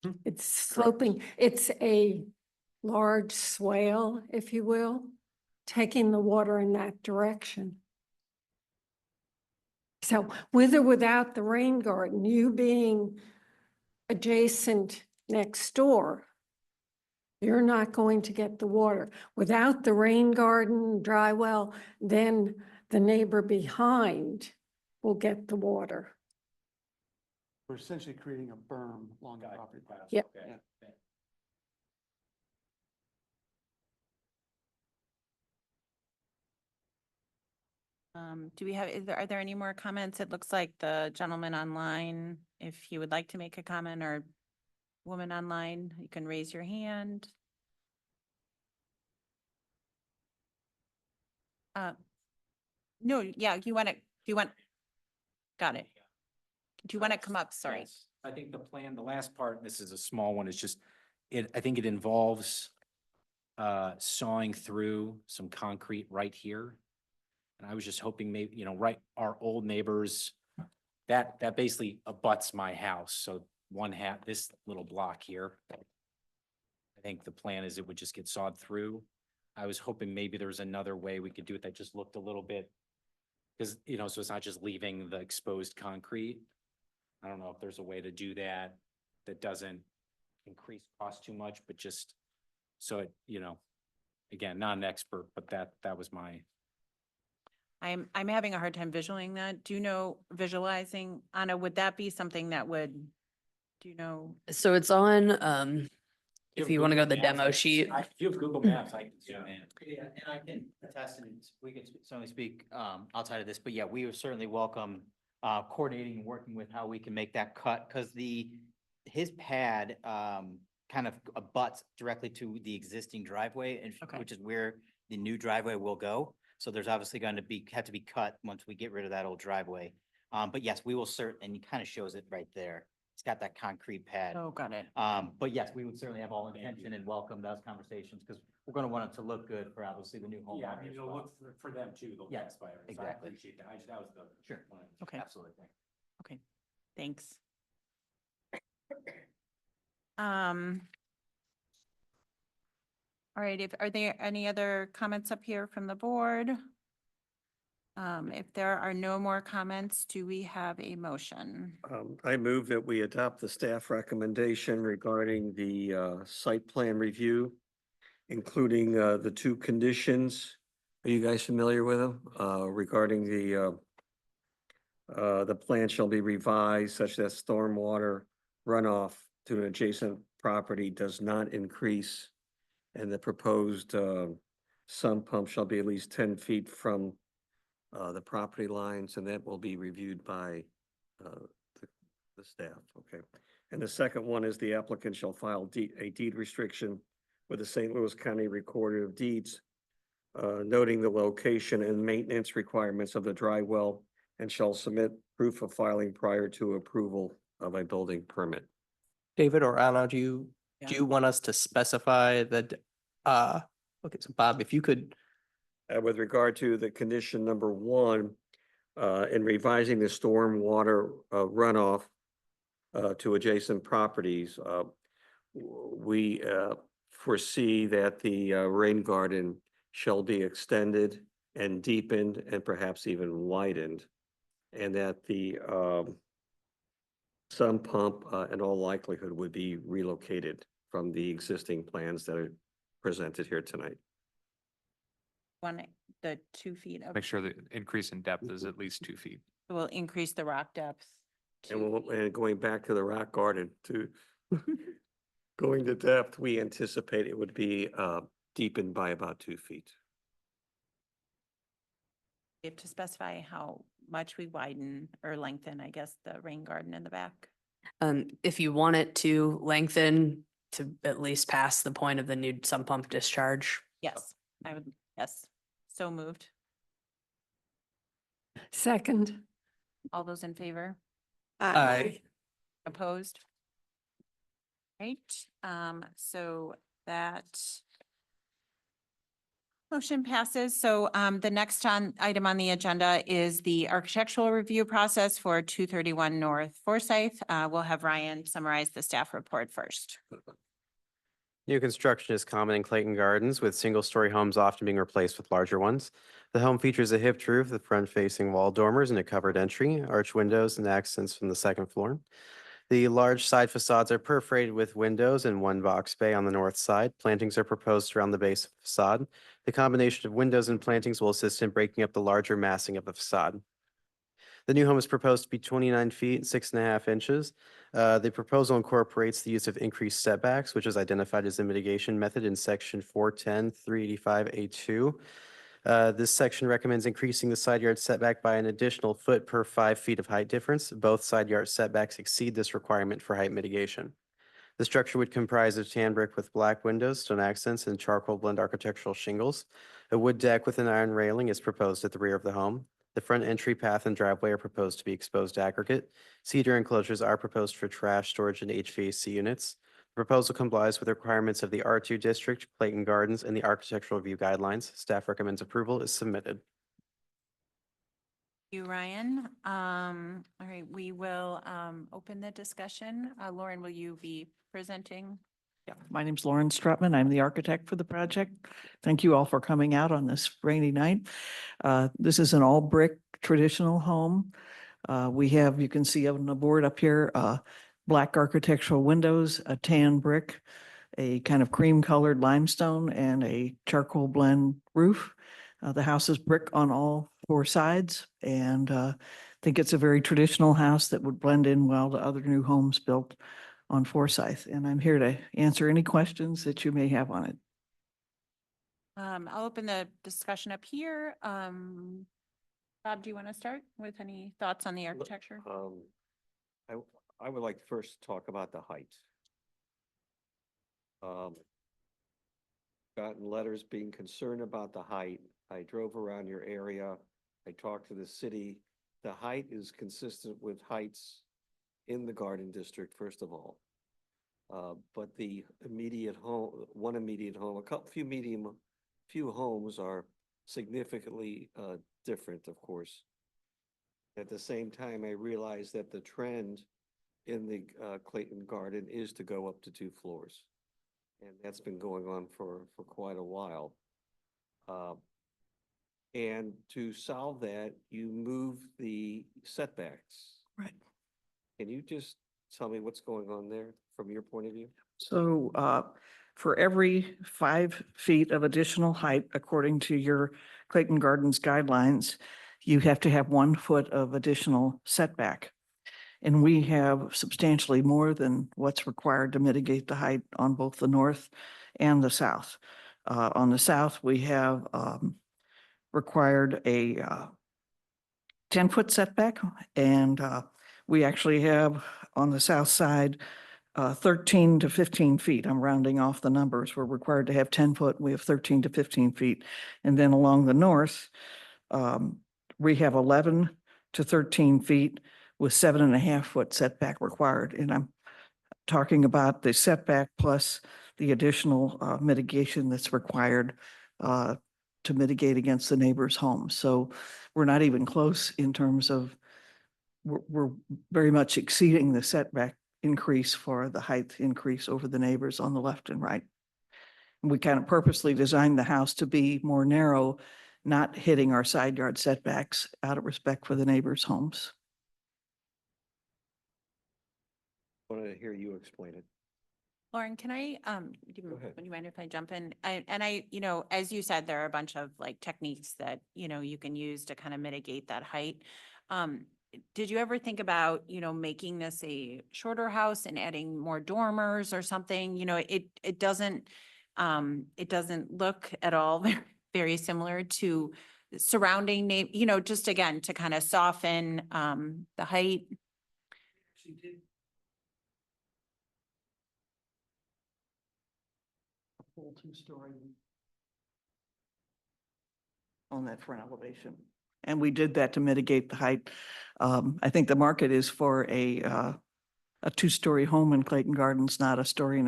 Hmm. It's sloping, it's a large swale, if you will, taking the water in that direction. So with or without the rain garden, you being adjacent next door, you're not going to get the water. Without the rain garden, dry well, then the neighbor behind will get the water. We're essentially creating a berm along the property. Yep. Okay. Yeah. are there any more comments? It looks like the gentleman online, if you would like to make a comment, or woman online, you can raise your hand. No, yeah, got it. Do you want to come up? Sorry. Yes. I think the plan, the last part, this is a small one, is just, I think it involves sawing through some concrete right here. And I was just hoping maybe, right, our old neighbors, that basically abuts my house. So this little block here. I think the plan is it would just get sawed through. I was hoping maybe there was another way we could do it that just looked a little bit, because, so it's not just leaving the exposed concrete. I don't know if there's a way to do that that doesn't increase cost too much, but just so it, again, not an expert, but that was my. I'm having a hard time visualizing that. Visualizing, Anna, would that be something that would, So it's on, If you want to go the demo sheet. If you have Google Maps, I can zoom in. Yeah, and I can attest, and we can certainly speak outside of this, but yeah, we would certainly welcome coordinating and working with how we can make that cut, because his pad kind of abuts directly to the existing driveway, and Okay. which is where the new driveway will go. So there's obviously going to have to be cut once we get rid of that old driveway. But yes, we will and he kind of shows it right there. It's got that concrete pad. Oh, got it. But yes, we would certainly have all intention and welcome those conversations, because we're gonna want it to look good for obviously the new home. Yeah, I mean, it'll look for them too. They'll Yeah, testify. So I exactly. appreciate that. That was the. Sure. one of the- Okay. Absolutely. Okay, thanks. Um. All right, are there any other comments up here from the board? If there are no more comments, do we have a motion? I move that we adopt the staff recommendation regarding the site plan review, including the two conditions. Are you guys familiar with them? Regarding the plan shall be revised such that stormwater runoff to an adjacent property does not increase, and the proposed sump pump shall be at least 10 feet from the property lines, and that will be reviewed by the staff, okay? And the second one is the applicant shall file a deed restriction with the St. Louis County Recorder of Deeds, noting the location and maintenance requirements of the dry well, and shall submit proof of filing prior to approval of a building permit. David or Anna, do Yeah. you want us to specify okay, so Bob, if you could, With regard to the condition number one, in revising the stormwater runoff to adjacent properties, we foresee that the rain garden shall be extended and deepened and perhaps even widened, and that the sump pump in all likelihood would be relocated from the existing plans that are presented here tonight. The 2 feet of, Make sure the increase in depth is at least 2 feet. will increase the rock depth. And going back to the rock garden to going to depth, we anticipate it would be deepened by about 2 feet. We have to specify how much we widen or lengthen, I guess, the rain garden in the back. If you want it to lengthen to at least past the point of the new sump pump discharge. Yes, I would, yes, so moved. Second. All those in favor? Aye. Opposed? Right, so that motion passes. So the next item on the agenda is the architectural review process for 231 North Forsyth. We'll have Ryan summarize the staff report first. New construction is common in Clayton Gardens, with single-story homes often being replaced with larger ones. The home features a hipped roof, the front-facing wall dormers, and a covered entry, arch windows, and accents from the second floor. The large side facades are perforated with windows and one box bay on the north side. Plantings are proposed around the base of the facade. The combination of windows and plantings will assist in breaking up the larger massing of the facade. The new home is proposed to be 29 feet, 6.5 inches. The proposal incorporates the use of increased setbacks, which is identified as the mitigation method in section 410, 385A2. This section recommends increasing the side yard setback by an additional foot per 5 feet of height difference. Both side yard setbacks exceed this requirement for height mitigation. The structure would comprise of tan brick with black windows, stone accents, and charcoal blend architectural shingles. A wood deck with an iron railing is proposed at the rear of the home. The front entry path and driveway are proposed to be exposed aggregate. Cedar enclosures are proposed for trash storage and HVAC units. The proposal complies with the requirements of the R2 district, Clayton Gardens, and the architectural review guidelines. Staff recommends approval is submitted. Thank you, Ryan. All right, we will open the discussion. Lauren, will you be presenting? Yeah, my name's Lauren Strutman. I'm the architect for the project. Thank you all for coming out on this rainy night. This is an all brick traditional home. We have, you can see on the board up here, black architectural windows, a tan brick, a kind of cream colored limestone, and a charcoal blend roof. The house is brick on all 4 sides, and I think it's a very traditional house that would blend in well to other new homes built on Forsyth. And I'm here to answer any questions that you may have on it. I'll open the discussion up here. Bob, do you want to start with any thoughts on the architecture? I would like to first talk about the height. Gotten letters being concerned about the height. I drove around your area. I talked to the city. The height is consistent with heights in the garden district, first of all. But the immediate home, one immediate home, few homes are significantly different, of course. At the same time, I realize that the trend in the Clayton Garden is to go up to 2 floors. And that's been going on for quite a while. And to solve that, you move the setbacks. Right. Can you just tell me what's going on there from your point of view? So for every 5 feet of additional height, according to your Clayton Gardens guidelines, you have to have 1 foot of additional setback. And we have substantially more than what's required to mitigate the height on both the north and the south. On the south, we have required a 10-foot setback, and we actually have on the south side 13 to 15 feet. I'm rounding off the numbers. We're required to have 10 foot. We have 13 to 15 feet. And then along the north, we have 11 to 13 feet with 7.5 foot setback required. And I'm talking about the setback plus the additional mitigation that's required to mitigate against the neighbor's home. So we're not even close in terms of, we're very much exceeding the setback increase for the height increase over the neighbors on the left and right. We kind of purposely designed the house to be more narrow, not hitting our side yard setbacks out of respect for the neighbors' homes. I wanted to hear you explain it. Lauren, can I, Go ahead. would you mind if I jump in? You know, as you said, there are a bunch of like techniques that, you know, you can use to kind of mitigate that height. Did you ever think about, you know, making this a shorter house and adding more dormers or something? You know, it doesn't look at all very similar to surrounding, you know, just again, to kind of soften the height. Full 2-story on that front elevation. And we did that to mitigate the height. I think the market is for a 2-story home in Clayton Gardens, not a 1.5 story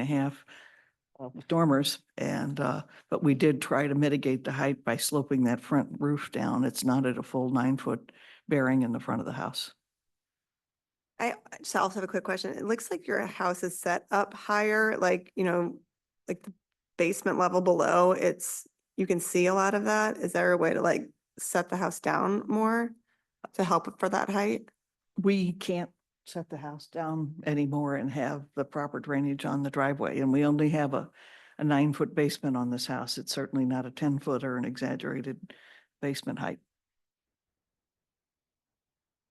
with dormers. And, but we did try to mitigate the height by sloping that front roof down. It's not at a full 9-foot bearing in the front of the house. I just also have a quick question. It looks like your house is set up higher, like, you know, like the basement level below, you can see a lot of that. Is there a way to like set the house down more to help for that height? We can't set the house down anymore and have the proper drainage on the driveway. And we only have a 9-foot basement on this house. It's certainly not a 10-foot or an exaggerated basement height.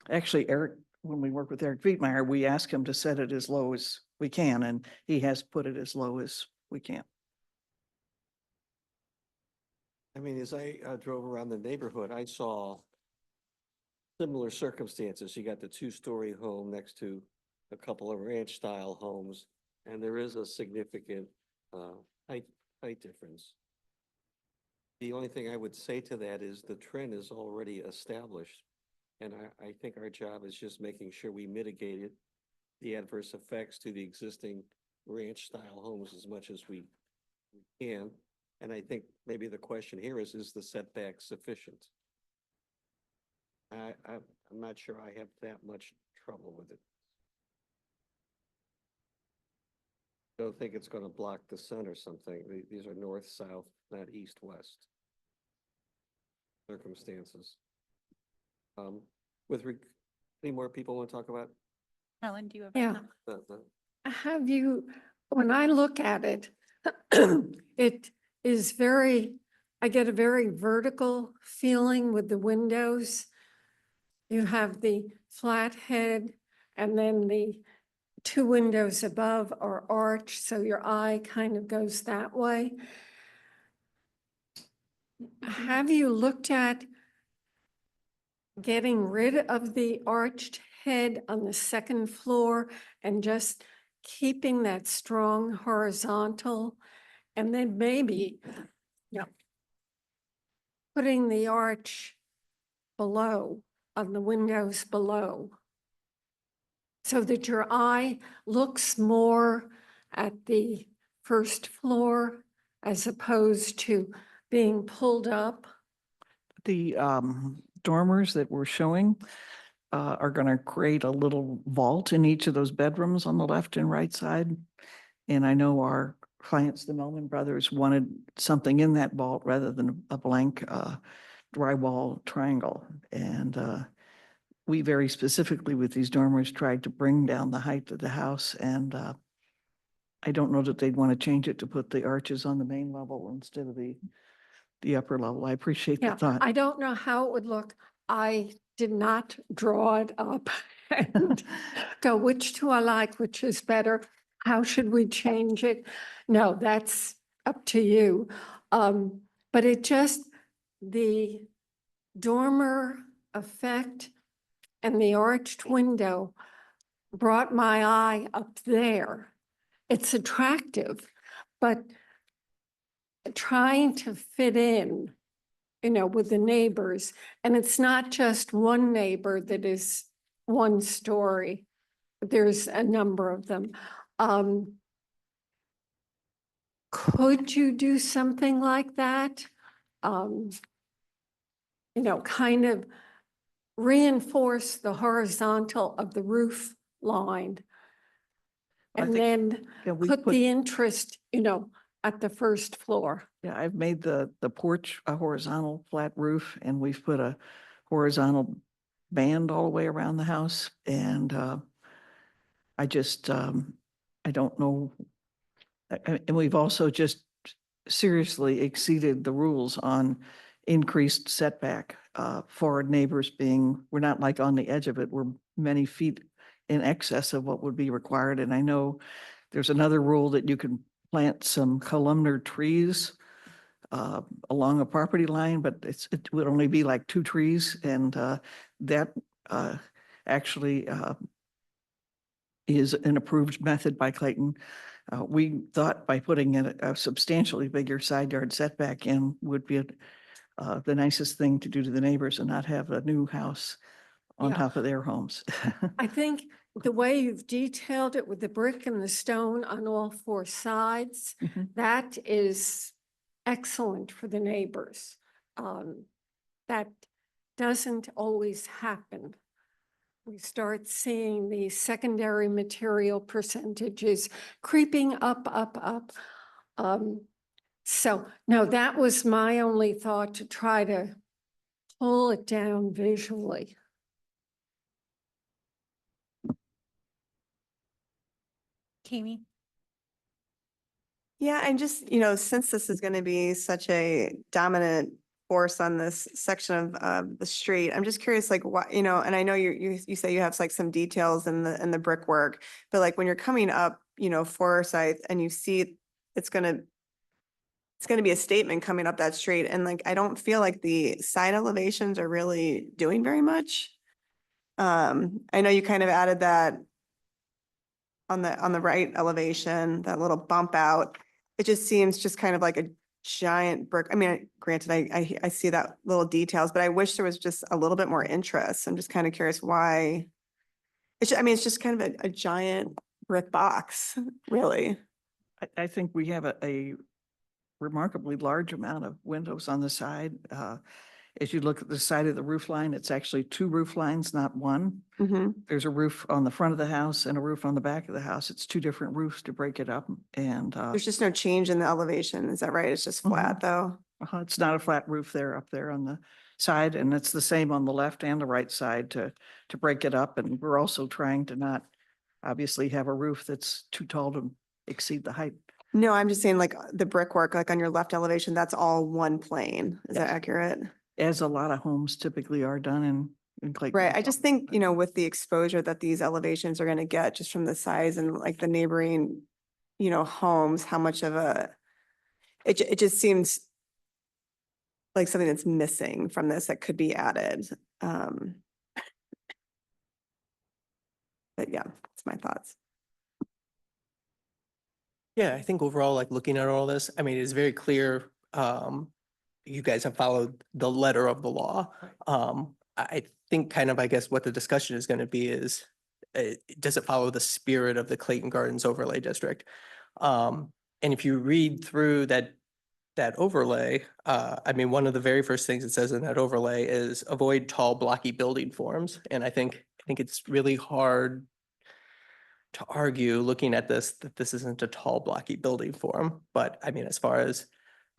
Actually, Eric, when we work with Eric Vietmeyer, we ask him to set it as low as we can, and he has put it as low as we can. I mean, as I drove around the neighborhood, I saw similar circumstances. You got the 2-story home next to a couple of ranch style homes, and there is a significant height difference. The only thing I would say to that is the trend is already established. And I think our job is just making sure we mitigated the adverse effects to the existing ranch style homes as much as we can. And I think maybe the question here is the setback sufficient? I'm not sure I have that much trouble with it. Don't think it's going to block the sun or something. These are north, south, not east, west circumstances. Any more people want to talk about Helen, do you have? Yeah. the Have you, when I look at it, it is I get a very vertical feeling with the windows. You have the flat head and then two windows above are arched, so your eye kind of goes that way. Have you looked at getting rid of the arched head on the second floor and just keeping that strong horizontal? And then maybe, putting the arch below, on the windows below, so that your eye looks more at the first floor as opposed to being pulled up. The dormers that we're showing are going to create a little vault in each of those bedrooms on the left and right side. And I know our clients, the Melman brothers, wanted something in that vault rather than a blank drywall triangle. And we very specifically with these dormers tried to bring down the height of the house. And I don't know that they'd want to change it to put the arches on the main level instead of the upper level. I appreciate the Yeah, thought. I don't know how it would look. I did not draw it up and go, which two I like, which is better? How should we change it? No, that's up to you. But it just, the dormer effect and the arched window brought my eye up there. It's attractive, but trying to fit in, with the neighbors, and it's not just one neighbor that is one story. There's a number of them. Could you do something like that? Kind of reinforce the horizontal of the roof line. I And think, then yeah, we put put- the interest, at the first floor. Yeah, I've made the porch a horizontal flat roof and we've put a horizontal band all the way around the house. And I just, I don't know. And we've also just seriously exceeded the rules on increased setback for neighbors being, we're not like on the edge of it. We're many feet in excess of what would be required. And I know there's another rule that you can plant some columnar trees along a property line, but it would only be like 2 trees. And that actually is an approved method by Clayton. We thought by putting in a substantially bigger side yard setback in would be the nicest thing to do to the neighbors and not have a new house on Yeah. top of their homes. I think the way you've detailed it with the brick and the stone on all 4 sides, Mhm. that is excellent for the neighbors. That doesn't always happen. We start seeing the secondary material percentages creeping up. So, no, that was my only thought, to try to pull it down visually. Tammy? Yeah, and just, since this is going to be such a dominant force on this section of the street, I'm just curious, like, what, and I know you say you have like some details in the brickwork, but like when you're coming up, Forsyth and you see it's going to be a statement coming up that street. And like, I don't feel like the side elevations are really doing very much. I know you kind of added that on the right elevation, that little bump out. It just seems just kind of like a giant brick. I mean, granted, I see that little details, but I wish there was just a little bit more interest. I'm just kind of curious why. It's just kind of a giant brick box, really. I think we have a remarkably large amount of windows on the side. As you look at the side of the roof line, it's actually 2 roof lines, not 1. Mm-hmm. There's a roof on the front of the house and a roof on the back of the house. It's 2 different roofs to break it up. And There's just no change in the elevation. Is that right? It's just flat though. it's not a flat roof there up there on the side. And it's the same on the left and the right side to break it up. And we're also trying to not obviously have a roof that's too tall to exceed the height. No, I'm just saying like the brickwork, like on your left elevation, that's all one plane. Is that Yes. accurate? As a lot of homes typically are done in Clayton. Right, I just think, you know, with the exposure that these elevations are gonna get just from the size and like the neighboring, you know, homes, how much of a, it just seems like something that's missing from this that could be added. But yeah, that's my thoughts. Yeah, I think overall, like looking at all this, I mean, it's very clear, you guys have followed the letter of the law. I think kind of, I guess what the discussion is gonna be is, does it follow the spirit of the Clayton Gardens overlay district? And if you read through that overlay, I mean, one of the very first things it says in that overlay is avoid tall blocky building forms. And I think it's really hard to argue, looking at this, that this isn't a tall blocky building form. But I mean, as far as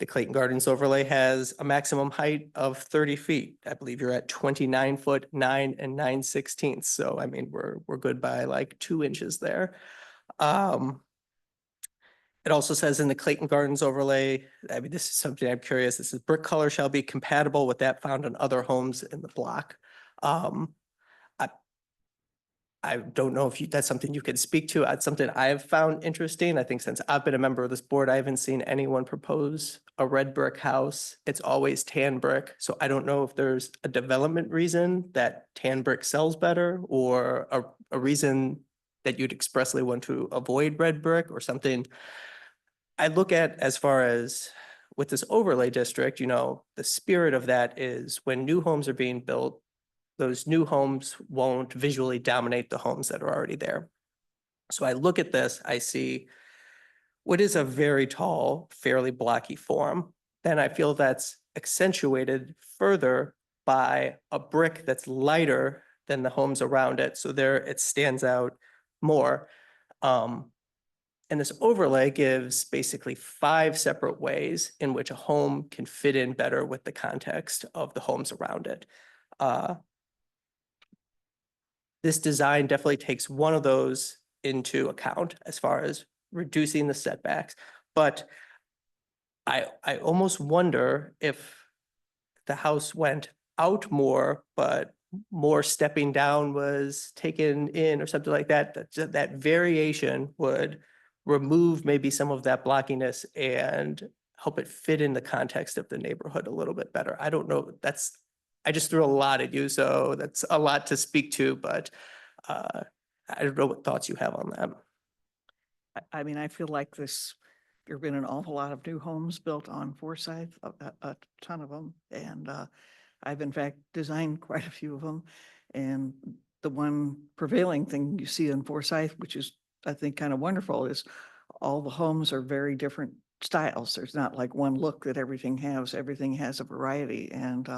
the Clayton Gardens overlay has a maximum height of 30 feet. I believe you're at 29 foot 9 and 9/16. So I mean, we're good by like 2 inches there. It also says in the Clayton Gardens overlay, I mean, this is something I'm curious, this is brick color shall be compatible with that found in other homes in the block. I don't know if that's something you could speak to. It's something I have found interesting. I think since I've been a member of this board, I haven't seen anyone propose a red brick house. It's always tan brick. So I don't know if there's a development reason that tan brick sells better, or a reason that you'd expressly want to avoid red brick or something. I look at, as far as with this overlay district, you know, the spirit of that is when new homes are being built, those new homes won't visually dominate the homes that are already there. So I look at this, I see what is a very tall, fairly blocky form. Then I feel that's accentuated further by a brick that's lighter than the homes around it. So there it stands out more. And this overlay gives basically 5 separate ways in which a home can fit in better with the context of the homes around it. This design definitely takes one of those into account as far as reducing the setbacks. But I almost wonder if the house went out more, but more stepping down was taken in or something like that, that variation would remove maybe some of that blockiness and help it fit in the context of the neighborhood a little bit better. I don't know, I just threw a lot at you, so that's a lot to speak to, but I don't know what thoughts you have on that. I mean, I feel like there've been an awful lot of new homes built on Forsyth, a ton of them. And I've in fact designed quite a few of them. And the one prevailing thing you see in Forsyth, which is, I think, kind of wonderful, is all the homes are very different styles. There's not like one look that everything has. Everything has a variety. And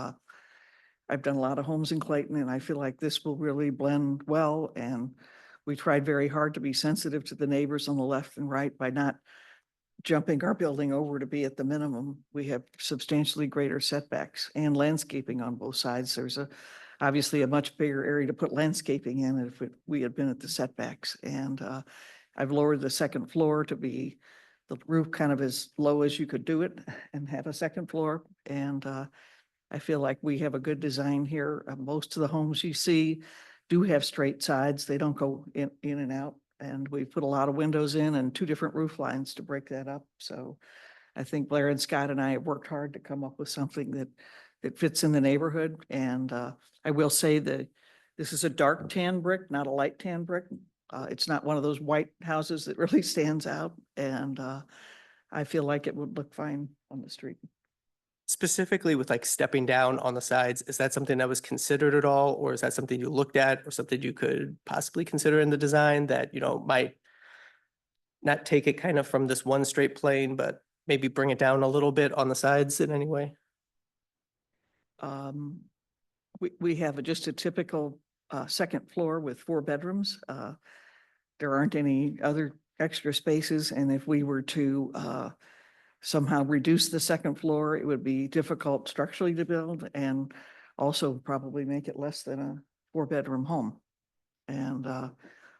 I've done a lot of homes in Clayton, and I feel like this will really blend well. And we tried very hard to be sensitive to the neighbors on the left and right by not jumping our building over to be at the minimum. We have substantially greater setbacks and landscaping on both sides. There's obviously a much bigger area to put landscaping in if we had been at the setbacks. And I've lowered the second floor to be the roof kind of as low as you could do it and have a second floor. And I feel like we have a good design here. Most of the homes you see do have straight sides. They don't go in and out. And we put a lot of windows in and 2 different roof lines to break that up. So I think Blair and Scott and I have worked hard to come up with something that fits in the neighborhood. And I will say that this is a dark tan brick, not a light tan brick. It's not one of those white houses that really stands out. And I feel like it would look fine on the street. Specifically with like stepping down on the sides, is that something that was considered at all? Or is that something you looked at or something you could possibly consider in the design that, you know, might not take it kind of from this one straight plane, but maybe bring it down a little bit on the sides in any way? We have just a typical second floor with 4 bedrooms. There aren't any other extra spaces. And if we were to somehow reduce the second floor, it would be difficult structurally to build and also probably make it less than a 4-bedroom home. And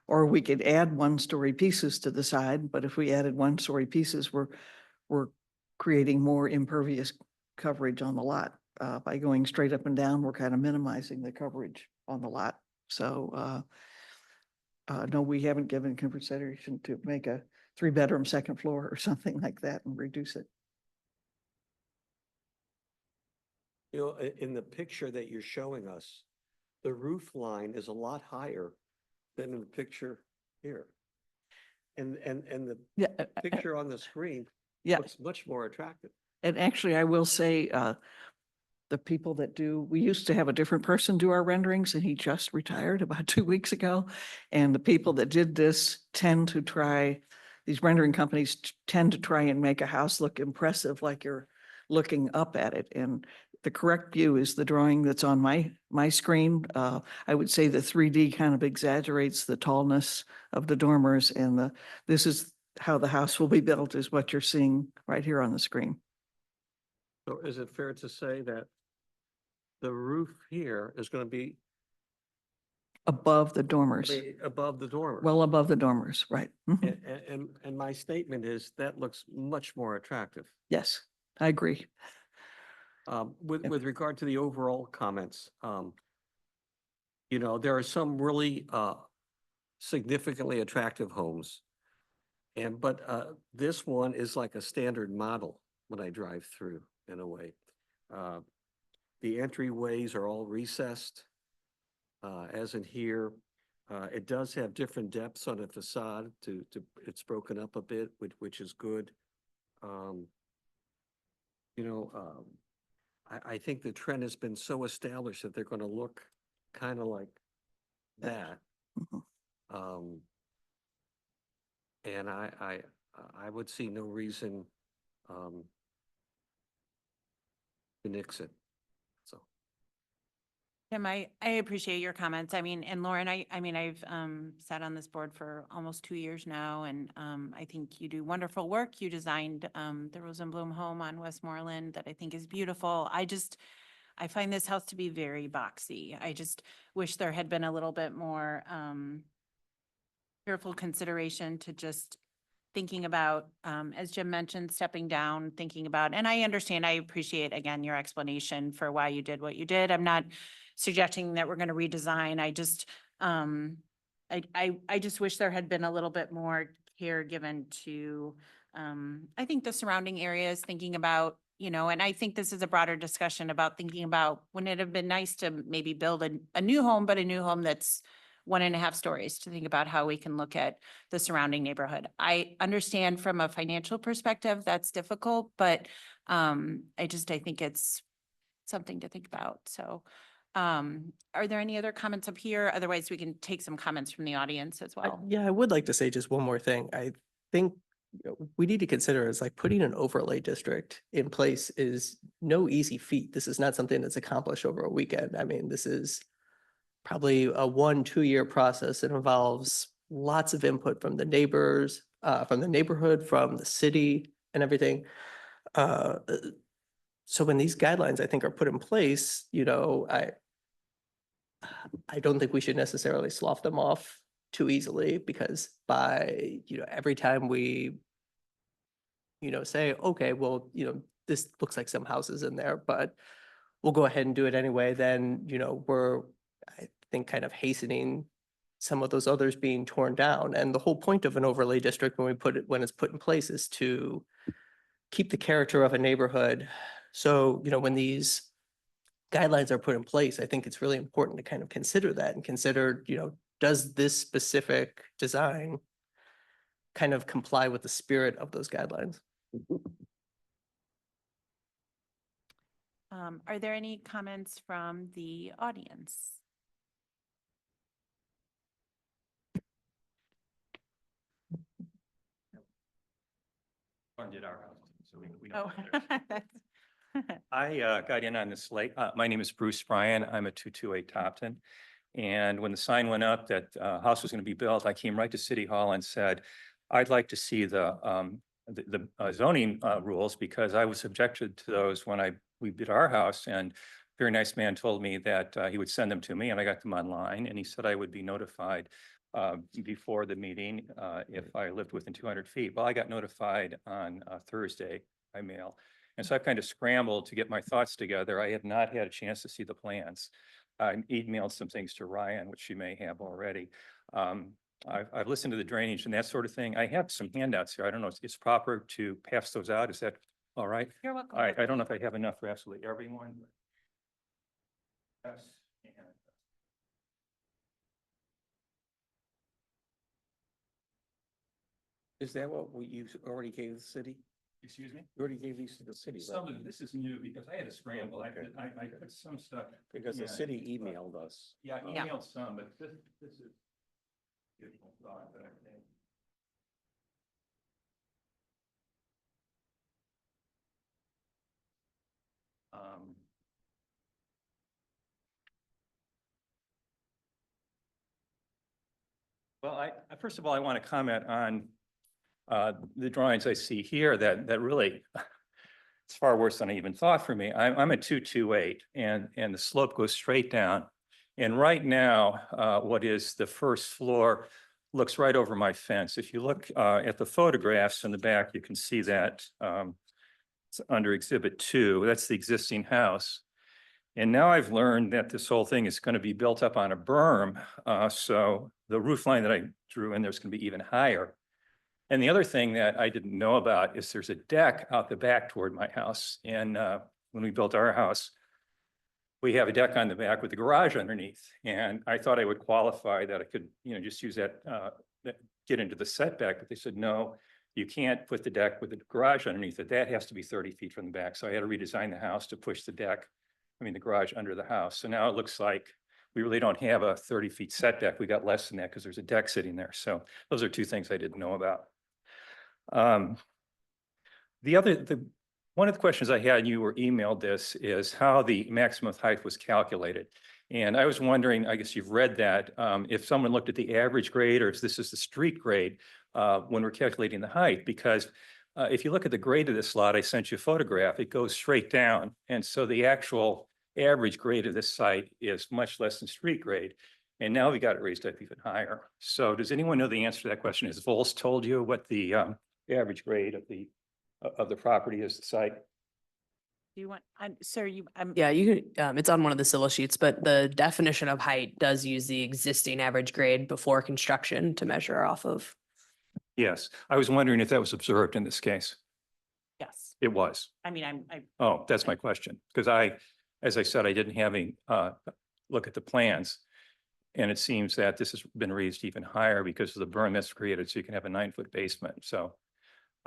or we could add 1-story pieces to the side, but if we added 1-story pieces, we're creating more impervious coverage on the lot. by going straight up and down, we're kind of minimizing the coverage on the lot. So no, we haven't given consideration to make a 3-bedroom second floor or something like that and reduce it. You know, in the picture that you're showing us, the roof line is a lot higher than in the picture here. And the Yeah. picture on the screen Yeah. looks much more attractive. And actually, I will say, the people that do, we used to have a different person do our renderings and he just retired about 2 weeks ago. And the people that did this tend to try, these rendering companies tend to try and make a house look impressive, like you're looking up at it. And the correct view is the drawing that's on my screen. I would say the 3D kind of exaggerates the tallness of the dormers, and this is how the house will be built, is what you're seeing right here on the screen. So is it fair to say that the roof here is going to be Above the dormers, above the dormer? well above the dormers, right? Mhm. And my statement is that looks much more attractive. Yes, I agree. With regard to the overall comments, you know, there are some really significantly attractive homes. But this one is like a standard model when I drive through, in a way. The entryways are all recessed, as in here. It does have different depths on the facade it's broken up a bit, which is good. You know, I think the trend has been so established that they're going to look kind of like that. Mhm. And I would see no reason to nix it. So. Tim, I appreciate your comments. I mean, and Lauren, I mean, I've sat on this board for almost 2 years now, and I think you do wonderful work. You designed the Rosenblum home on Westmoreland that I think is beautiful. I find this house to be very boxy. I just wish there had been a little bit more careful consideration to just thinking about, as Jim mentioned, stepping down, thinking about, and I understand, I appreciate, again, your explanation for why you did what you did. I'm not suggesting that we're going to redesign. I just, I just wish there had been a little bit more care given to, I think the surrounding areas, thinking about, you know, and I think this is a broader discussion about thinking about, wouldn't it have been nice to maybe build a new home, but a new home that's 1.5 stories, to think about how we can look at the surrounding neighborhood. I understand from a financial perspective, that's difficult, but I think it's something to think about. So are there any other comments up here? Otherwise, we can take some comments from the audience as well. Yeah, I would like to say just one more thing. I think we need to consider is like putting an overlay district in place is no easy feat. This is not something that's accomplished over a weekend. I mean, this is probably a 1-2 year process. It involves lots of input from the neighbors, from the neighborhood, from the city and everything. So when these guidelines, I think, are put in place, you know, I don't think we should necessarily slough them off too easily, because by, you know, every time we, you know, say, okay, well, you know, this looks like some houses in there, but we'll go ahead and do it anyway, then, you know, we're, I think, kind of hastening some of those others being torn down. And the whole point of an overlay district, when it's put in place, is to keep the character of a neighborhood. So, you know, when these guidelines are put in place, I think it's really important to kind of consider that and consider, you know, does this specific design kind of comply with the spirit of those guidelines? Are there any comments from the audience? Did our house, so we know. Oh, that's. I got in on this late. My name is Bruce Bryan. I'm at 228 Topton. And when the sign went up that house was going to be built, I came right to City Hall and said, I'd like to see the zoning rules, because I was subjected to those when we did our house. And a very nice man told me that he would send them to me, and I got them online. And he said I would be notified before the meeting if I lived within 200 feet. Well, I got notified on Thursday by mail. And so I kind of scrambled to get my thoughts together. I have not had a chance to see the plans. I emailed some things to Ryan, which she may have already. I've listened to the drainage and that sort of thing. I have some handouts here. I don't know if it's proper to pass those out. Is that all right? You're welcome. All right, I don't know if I have enough for absolutely everyone. Yes. and- Is that what you already gave the city? Excuse me? You already gave these to the city, Some right? of this is new because I had to scramble. Okay. I put some stuff. Because the yeah. city emailed us. Yeah, I Yeah. emailed some, but this is. Beautiful thought, but I think. Um, Well, first of all, I want to comment on the drawings I see here that really, it's far worse than I even thought for me. I'm a 228 and the slope goes straight down. And right now, what is the first floor looks right over my fence. If you look at the photographs in the back, you can see that it's under Exhibit 2. That's the existing house. And now I've learned that this whole thing is going to be built up on a berm. So the roof line that I drew in there's going to be even higher. And the other thing that I didn't know about is there's a deck out the back toward my house. And when we built our house, we have a deck on the back with a garage underneath. And I thought I would qualify that I could, just use that, get into the setback. But they said, no, you can't put the deck with the garage underneath it. That has to be 30 feet from the back. So I had to redesign the house to push the the garage under the house. So now it looks like we really don't have a 30 feet setback. We got less than that because there's a deck sitting there. So those are two things I didn't know about. One of the questions I had, and you were emailed this, is how the maximum height was calculated. And I was wondering, I guess you've read that, if someone looked at the average grade or if this is the street grade when we're calculating the height, because if you look at the grade of this lot, I sent you a photograph, it goes straight down. And so the actual average grade of this site is much less than street grade. And now we got it raised up even higher. So does anyone know the answer to that question? Has Vols told you what the average grade of the property is, the site? Do you want, sir, Yeah, you can, it's on one of the Scylla sheets, but the definition of height does use the existing average grade before construction to measure off of. Yes, I was wondering if that was observed in this case. yes. It was. I mean, Oh, that's my question. Because as I said, I didn't have any look at the plans. And it seems that this has been raised even higher because of the berm that's created, so you can have a 9-foot basement. So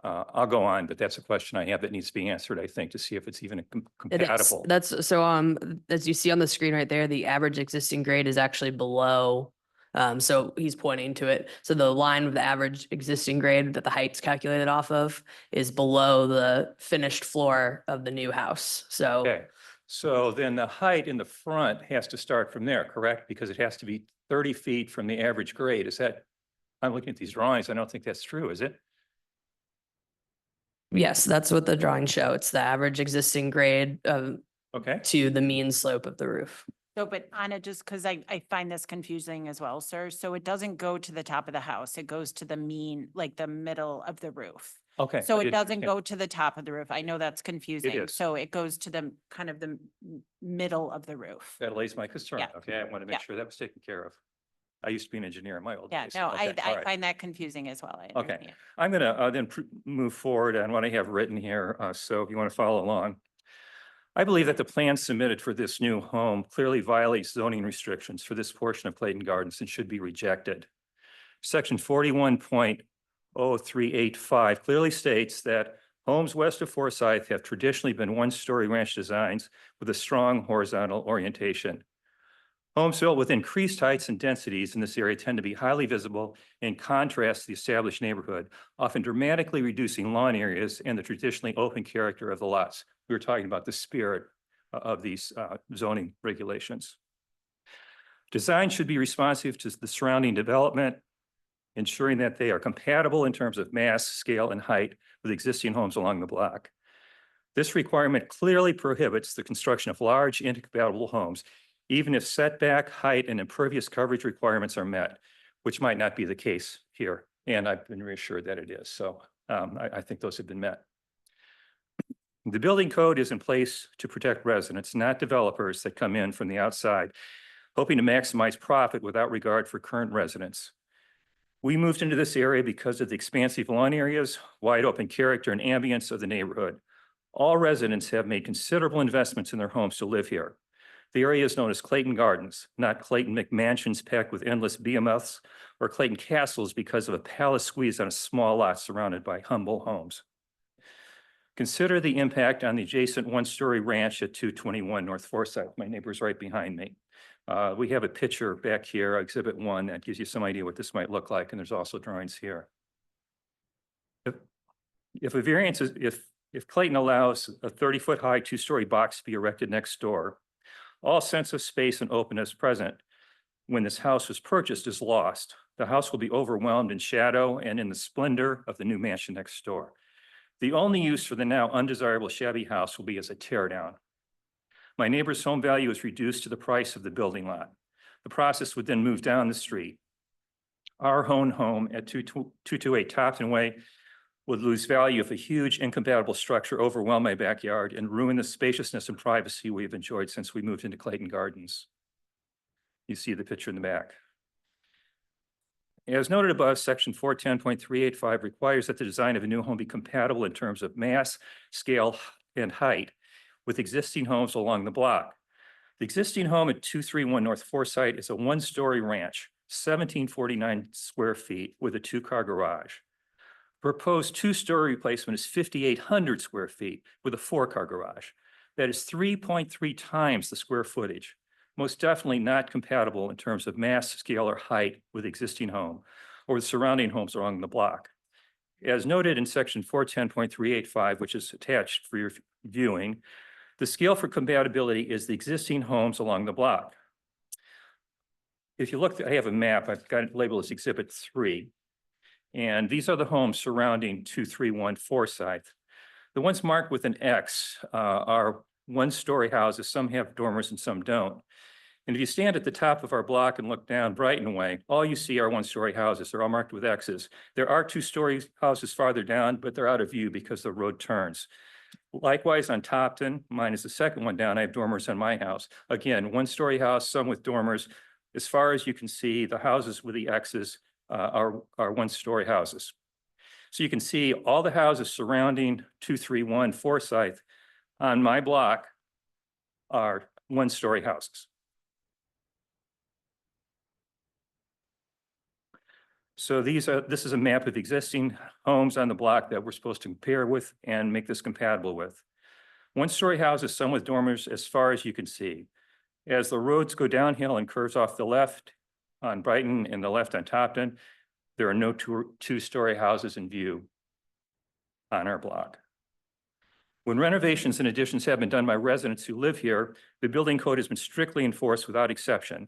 I'll go on, but that's a question I have that needs to be answered, I think, to see if it's even It is. compatible. That's so, as you see on the screen right there, the average existing grade is actually below. So he's pointing to it. So the line with the average existing grade that the height's calculated off of is below the finished floor of the new house. So Okay, so then the height in the front has to start from there, correct? Because it has to be 30 feet from the average grade. Is that, I'm looking at these drawings, I don't think that's true, is it? yes, that's what the drawings show. It's the average existing grade Okay, to the mean slope of the roof. so, but Anna, just because I find this confusing as well, sir. So it doesn't go to the top of the house. It goes to the mean, like the middle of the roof. okay. So I it didn't doesn't understand. go to the top of the roof. I know that's confusing. is. So it goes to the kind of the middle of the roof. That allays my concern. Yeah. Okay, I want to make Yeah. sure that was taken care of. I used to be an engineer in my old Yeah, days. no, Okay, all I right. find that confusing as well. I Okay. understand. I'm gonna then move forward on what I have written here. So if you want to follow along. I believe that the plan submitted for this new home clearly violates zoning restrictions for this portion of Clayton Gardens and should be rejected. Section 41.0385 clearly states that homes west of Forsyth have traditionally been one-story ranch designs with a strong horizontal orientation. Homes built with increased heights and densities in this area tend to be highly visible in contrast to the established neighborhood, often dramatically reducing lawn areas and the traditionally open character of the lots. We were talking about the spirit of these zoning regulations. Design should be responsive to the surrounding development, ensuring that they are compatible in terms of mass, scale, and height with existing homes along the block. This requirement clearly prohibits the construction of large incompatible homes, even if setback, height, and impervious coverage requirements are met, which might not be the case here. And I've been reassured that it is. So I think those have been met. The building code is in place to protect residents, not developers that come in from the outside, hoping to maximize profit without regard for current residents. We moved into this area because of the expansive lawn areas, wide open character and ambience of the neighborhood. All residents have made considerable investments in their homes to live here. The area is known as Clayton Gardens, not Clayton McMansions packed with endless behemoths or Clayton Castles because of a palace squeeze on a small lot surrounded by humble homes. Consider the impact on the adjacent one-story ranch at 221 North Forsyth. My neighbor's right behind me. We have a picture back here, Exhibit 1, that gives you some idea what this might look like, and there's also drawings here. If a variance is, if Clayton allows a 30-foot high two-story box to be erected next door, all sense of space and openness present when this house was purchased is lost. The house will be overwhelmed in shadow and in the splendor of the new mansion next door. The only use for the now undesirable shabby house will be as a tear down. My neighbor's home value is reduced to the price of the building lot. The process would then move down the street. Our own home at 228 Topton Way would lose value if a huge incompatible structure overwhelmed my backyard and ruin the spaciousness and privacy we have enjoyed since we moved into Clayton Gardens. You see the picture in the back. As noted above, section 410.385 requires that the design of a new home be compatible in terms of mass, scale, and height with existing homes along the block. The existing home at 231 North Forsyth is a one-story ranch, 1,749 square feet with a two-car garage. Proposed two-story replacement is 5,800 square feet with a four-car garage. That is 3.3 times the square footage. Most definitely not compatible in terms of mass, scale, or height with existing home or the surrounding homes along the block. As noted in section 410.385, which is attached for your viewing, the scale for compatibility is the existing homes along the block. If you look, I have a map, I've got it labeled as Exhibit 3. And these are the homes surrounding 231 Forsyth. The ones marked with an X are one-story houses. Some have dormers and some don't. And if you stand at the top of our block and look down Brighton Way, all you see are one-story houses. They're all marked with X's. There are two-story houses farther down, but they're out of view because the road turns. Likewise on Topton, mine is the second one down. I have dormers on my house. Again, one-story house, some with dormers. As far as you can see, the houses with the X's are one-story houses. So you can see all the houses surrounding 231 Forsyth on my block are one-story houses. So this is a map of existing homes on the block that we're supposed to compare with and make this compatible with. One-story houses, some with dormers as far as you can see. As the roads go downhill and curves off the left on Brighton and the left on Topton, there are no two-story houses in view on our block. When renovations and additions have been done by residents who live here, the building code has been strictly enforced without exception.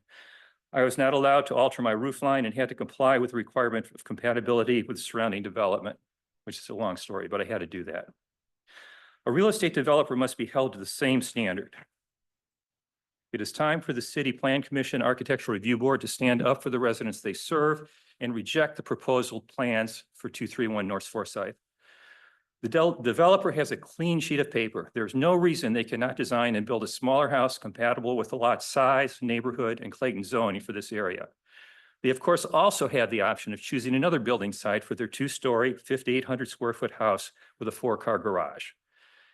I was not allowed to alter my roof line and had to comply with the requirement of compatibility with surrounding development, which is a long story, but I had to do that. A real estate developer must be held to the same standard. It is time for the City Plan Commission Architectural Review Board to stand up for the residents they serve and reject the proposal plans for 231 North Forsyth. The developer has a clean sheet of paper. There's no reason they cannot design and build a smaller house compatible with the lot size, neighborhood, and Clayton zoning for this area. They, of course, also have the option of choosing another building site for their two-story, 5,800 square foot house with a four-car garage.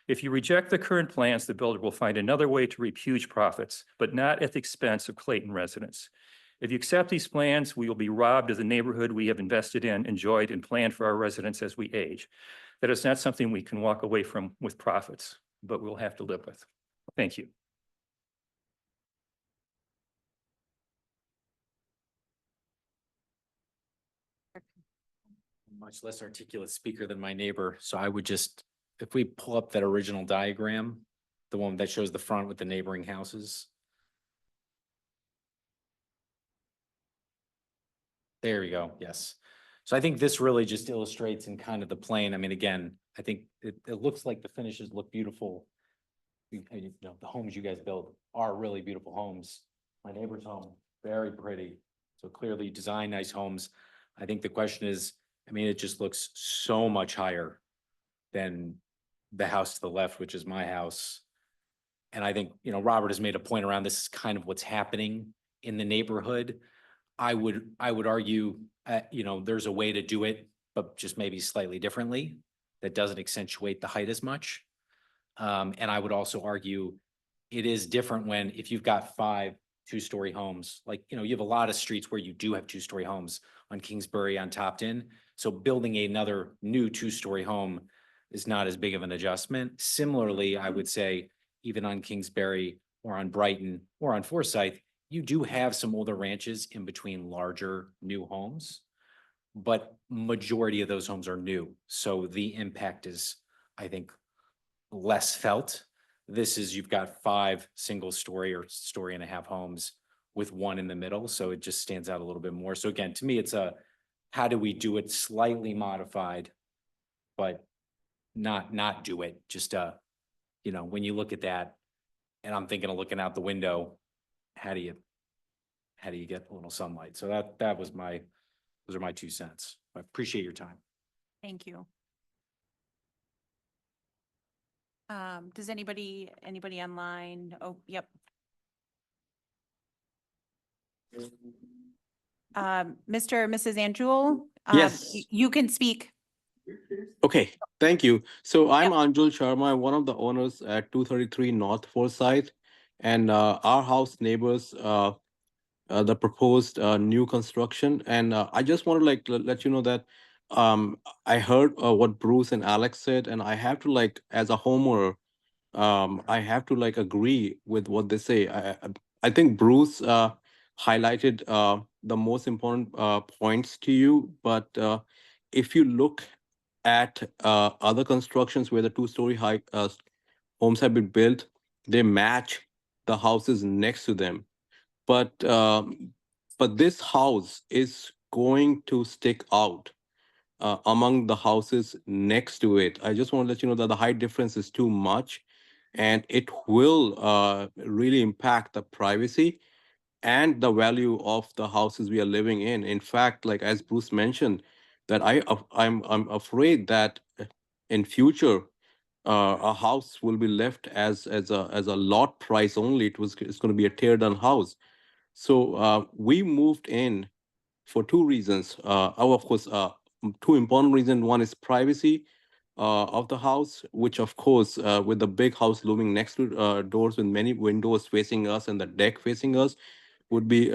If you reject the current plans, the builder will find another way to reap huge profits, but not at the expense of Clayton residents. If you accept these plans, we will be robbed of the neighborhood we have invested in, enjoyed, and planned for our residents as we age. That is not something we can walk away from with profits, but we'll have to live with. Thank you. Much less articulate speaker than my neighbor, so I would just, if we pull up that original diagram, the one that shows the front with the neighboring houses. There we go, yes. So I think this really just illustrates in kind of the plane. I mean, again, I think it looks like the finishes look beautiful. You know, the homes you guys build are really beautiful homes. My neighbor's home, very pretty. So clearly design nice homes. I think the question is, I mean, it just looks so much higher than the house to the left, which is my house. And I think, Robert has made a point around this is kind of what's happening in the neighborhood. I would argue, there's a way to do it, but just maybe slightly differently that doesn't accentuate the height as much. And I would also argue it is different if you've got 5 two-story homes, like, you have a lot of streets where you do have two-story homes on Kingsbury, on Topton. So building another new two-story home is not as big of an adjustment. Similarly, I would say even on Kingsbury or on Brighton or on Forsyth, you do have some older ranches in between larger new homes, but majority of those homes are new. So the impact is, I think, less felt. This is, you've got 5 single-story or story and a half homes with 1 in the middle. So it just stands out a little bit more. So again, to me, it's how do we do it slightly modified, but not do it just, when you look at that and I'm thinking of looking out the window, how do you get a little sunlight? So those are my 2 cents. I appreciate your time. Thank you. Does anybody online? Oh, yep. Mr. or Mrs. Anjul? Yes. You can speak. Okay, thank you. So I'm Yep. Anjul Sharma, I'm one of the owners at 233 North Forsyth. And our house neighbors, the proposed new construction. And I just want to let you know that I heard what Bruce and Alex said, and I have to as a homeowner, I have to agree with what they say. I think Bruce highlighted the most important points to you, but if you look at other constructions where the two-story high homes have been built, they match the houses next to them. But this house is going to stick out among the houses next to it. I just want to let you know that the height difference is too much, and it will really impact the privacy and the value of the houses we are living in. In fact, like as Bruce mentioned, that I'm afraid that in future a house will be left as a lot price only. It's going to be a tear down house. So we moved in for 2 reasons. Of course, 2 important reasons. One is privacy of the house, which of course, with the big house looming next to doors with many windows facing us and the deck facing us, would be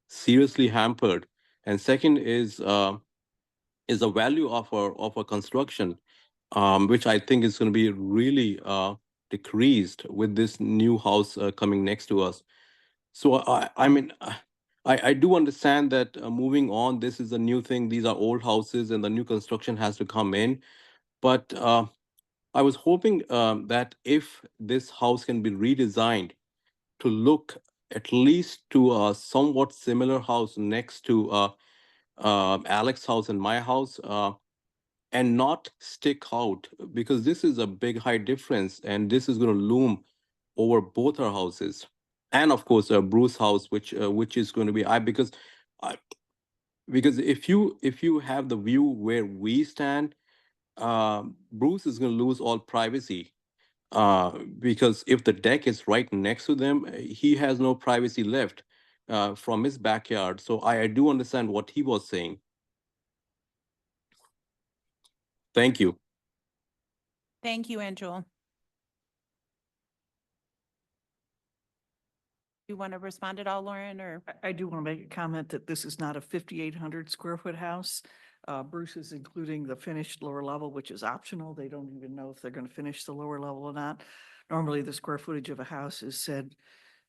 seriously hampered. And second is the value of our construction, which I think is going to be really decreased with this new house coming next to us. So I mean, I do understand that moving on, this is a new thing. These are old houses, and the new construction has to come in. But I was hoping that if this house can be redesigned to look at least to a somewhat similar house next to Alex's house and my house, and not stick out, because this is a big height difference, and this is going to loom over both our houses, and of course Bruce house, which is going to be I, because if you have the view where we stand, Bruce is going to lose all privacy, because if the deck is right next to them, he has no privacy left from his backyard. So I do understand what he was saying. Thank you. Thank you, Anjul. You want to respond at all, Lauren, or? I do want to make a comment that this is not a 5,800 square foot house. Bruce is including the finished lower level, which is optional. They don't even know if they're going to finish the lower level or not. Normally, the square footage of a house is said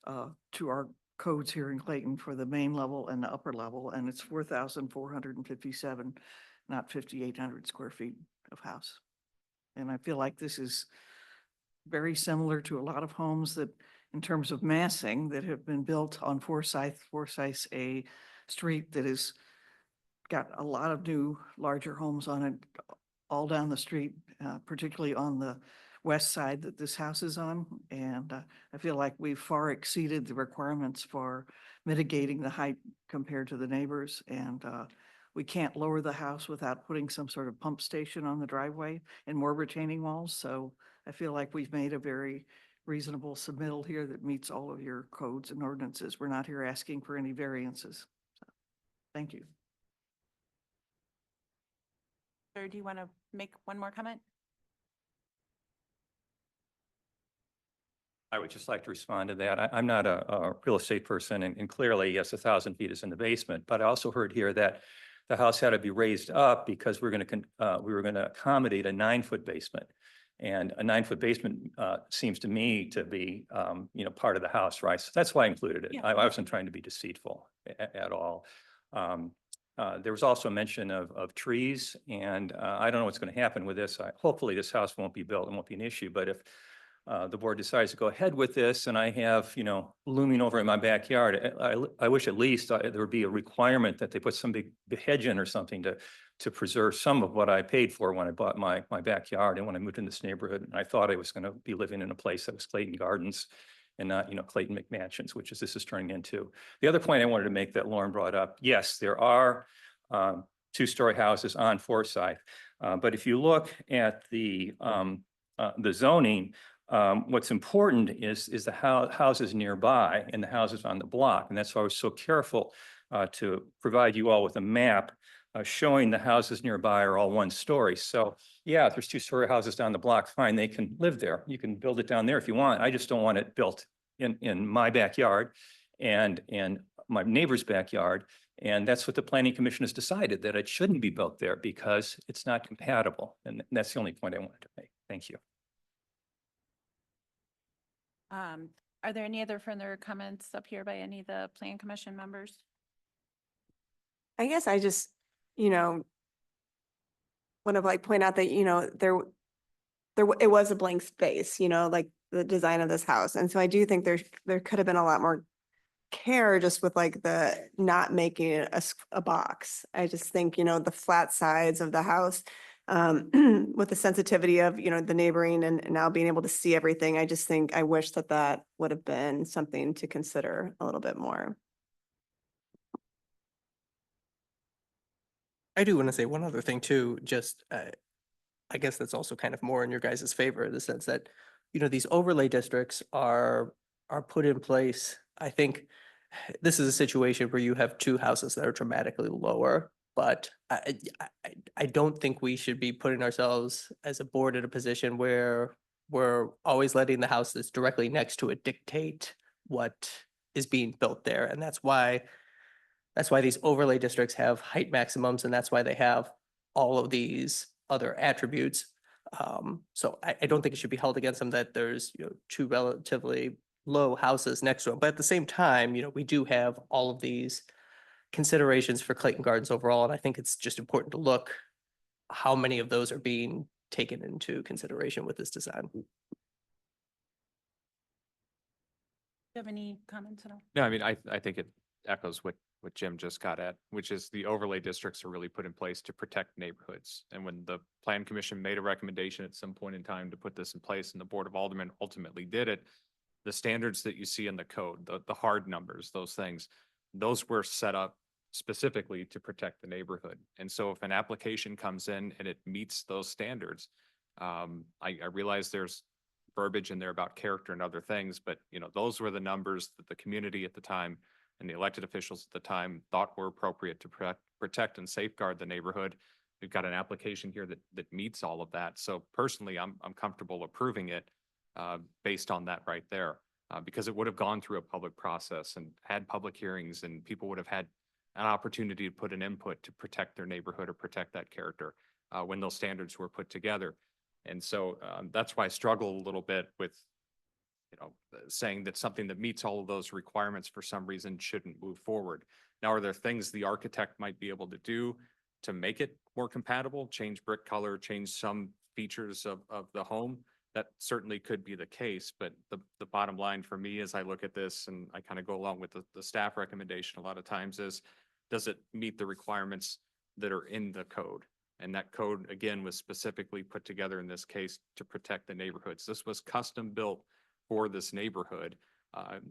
to our codes here in Clayton for the main level and the upper level, and it's 4,457, not 5,800 square feet of house. And I feel like this is very similar to a lot of homes that, in terms of massing, that have been built on Forsyth. Forsyth's a street that has got a lot of new, larger homes on it all down the street, particularly on the west side that this house is on. And I feel like we've far exceeded the requirements for mitigating the height compared to the neighbors. And we can't lower the house without putting some sort of pump station on the driveway and more retaining walls. So I feel like we've made a very reasonable submittal here that meets all of your codes and ordinances. We're not here asking for any variances. So, thank you. Or do you want to make one more comment? I would just like to respond to that. I'm not a real estate person, and clearly, yes, 1,000 feet is in the basement, but I also heard here that the house had to be raised up because we were going to accommodate a 9-foot basement. And a 9-foot basement seems to me to be, part of the house, right? So that's why I included it. Yeah. I wasn't trying to be deceitful at all. There was also mention of trees, and I don't know what's going to happen with this. Hopefully, this house won't be built and won't be an issue, but if the board decides to go ahead with this and I have, looming over in my backyard, I wish at least there would be a requirement that they put some big hedge in or something to preserve some of what I paid for when I bought my backyard and when I moved in this neighborhood. And I thought I was going to be living in a place that was Clayton Gardens and not, Clayton McMansions, which is this is turning into. The other point I wanted to make that Lauren brought up, yes, there are 2-story houses on Forsyth. But if you look at the zoning, what's important is the houses nearby and the houses on the block. And that's why I was so careful to provide you all with a map showing the houses nearby are all 1 story. So yeah, if there's 2-story houses down the block, fine, they can live there. You can build it down there if you want. I just don't want it built in my backyard and my neighbor's backyard. And that's what the Planning Commission has decided, that it shouldn't be built there because it's not compatible. And that's the only point I wanted to make. Thank you. Are there any other further comments up here by any of the Plan Commission members? I guess I just, want to point out that, it was a blank space, like the design of this house. And so I do think there could have been a lot more care just with the not making it a box. I just think, the flat sides of the house, with the sensitivity of, the neighboring and now being able to see everything, I just think I wish that would have been something to consider a little bit more. I do want to say one other thing too, just I guess that's also kind of more in your guys' favor in the sense that, these overlay districts are put in place. I think this is a situation where you have 2 houses that are dramatically lower, but I don't think we should be putting ourselves as a board in a position where we're always letting the house that's directly next to it dictate what is being built there. And that's why these overlay districts have height maximums, and that's why they have all of these other attributes. So I don't think it should be held against them that there's 2 relatively low houses next to them. But at the same time, we do have all of these considerations for Clayton Gardens overall, and I think it's just important to look how many of those are being taken into consideration with this design. Do you have any comments at all? No, I mean, I think it echoes what Jim just got at, which is the overlay districts are really put in place to protect neighborhoods. And when the Plan Commission made a recommendation at some point in time to put this in place and the Board of Aldermen ultimately did it, the standards that you see in the code, the hard numbers, those things, those were set up specifically to protect the neighborhood. And so if an application comes in and it meets those standards, I realize there's verbiage in there about character and other things, but those were the numbers that the community at the time and the elected officials at the time thought were appropriate to protect and safeguard the neighborhood. We've got an application here that meets all of that. So personally, I'm comfortable approving it based on that right there, because it would have gone through a public process and had public hearings, and people would have had an opportunity to put an input to protect their neighborhood or protect that character when those standards were put together. And so that's why I struggle a little bit with saying that something that meets all of those requirements for some reason shouldn't move forward. Now, are there things the architect might be able to do to make it more compatible, change brick color, change some features of the home? That certainly could be the case, but the bottom line for me as I look at this, and I kind of go along with the staff recommendation a lot of times, is does it meet the requirements that are in the code? And that code, again, was specifically put together in this case to protect the neighborhoods. This was custom built for this neighborhood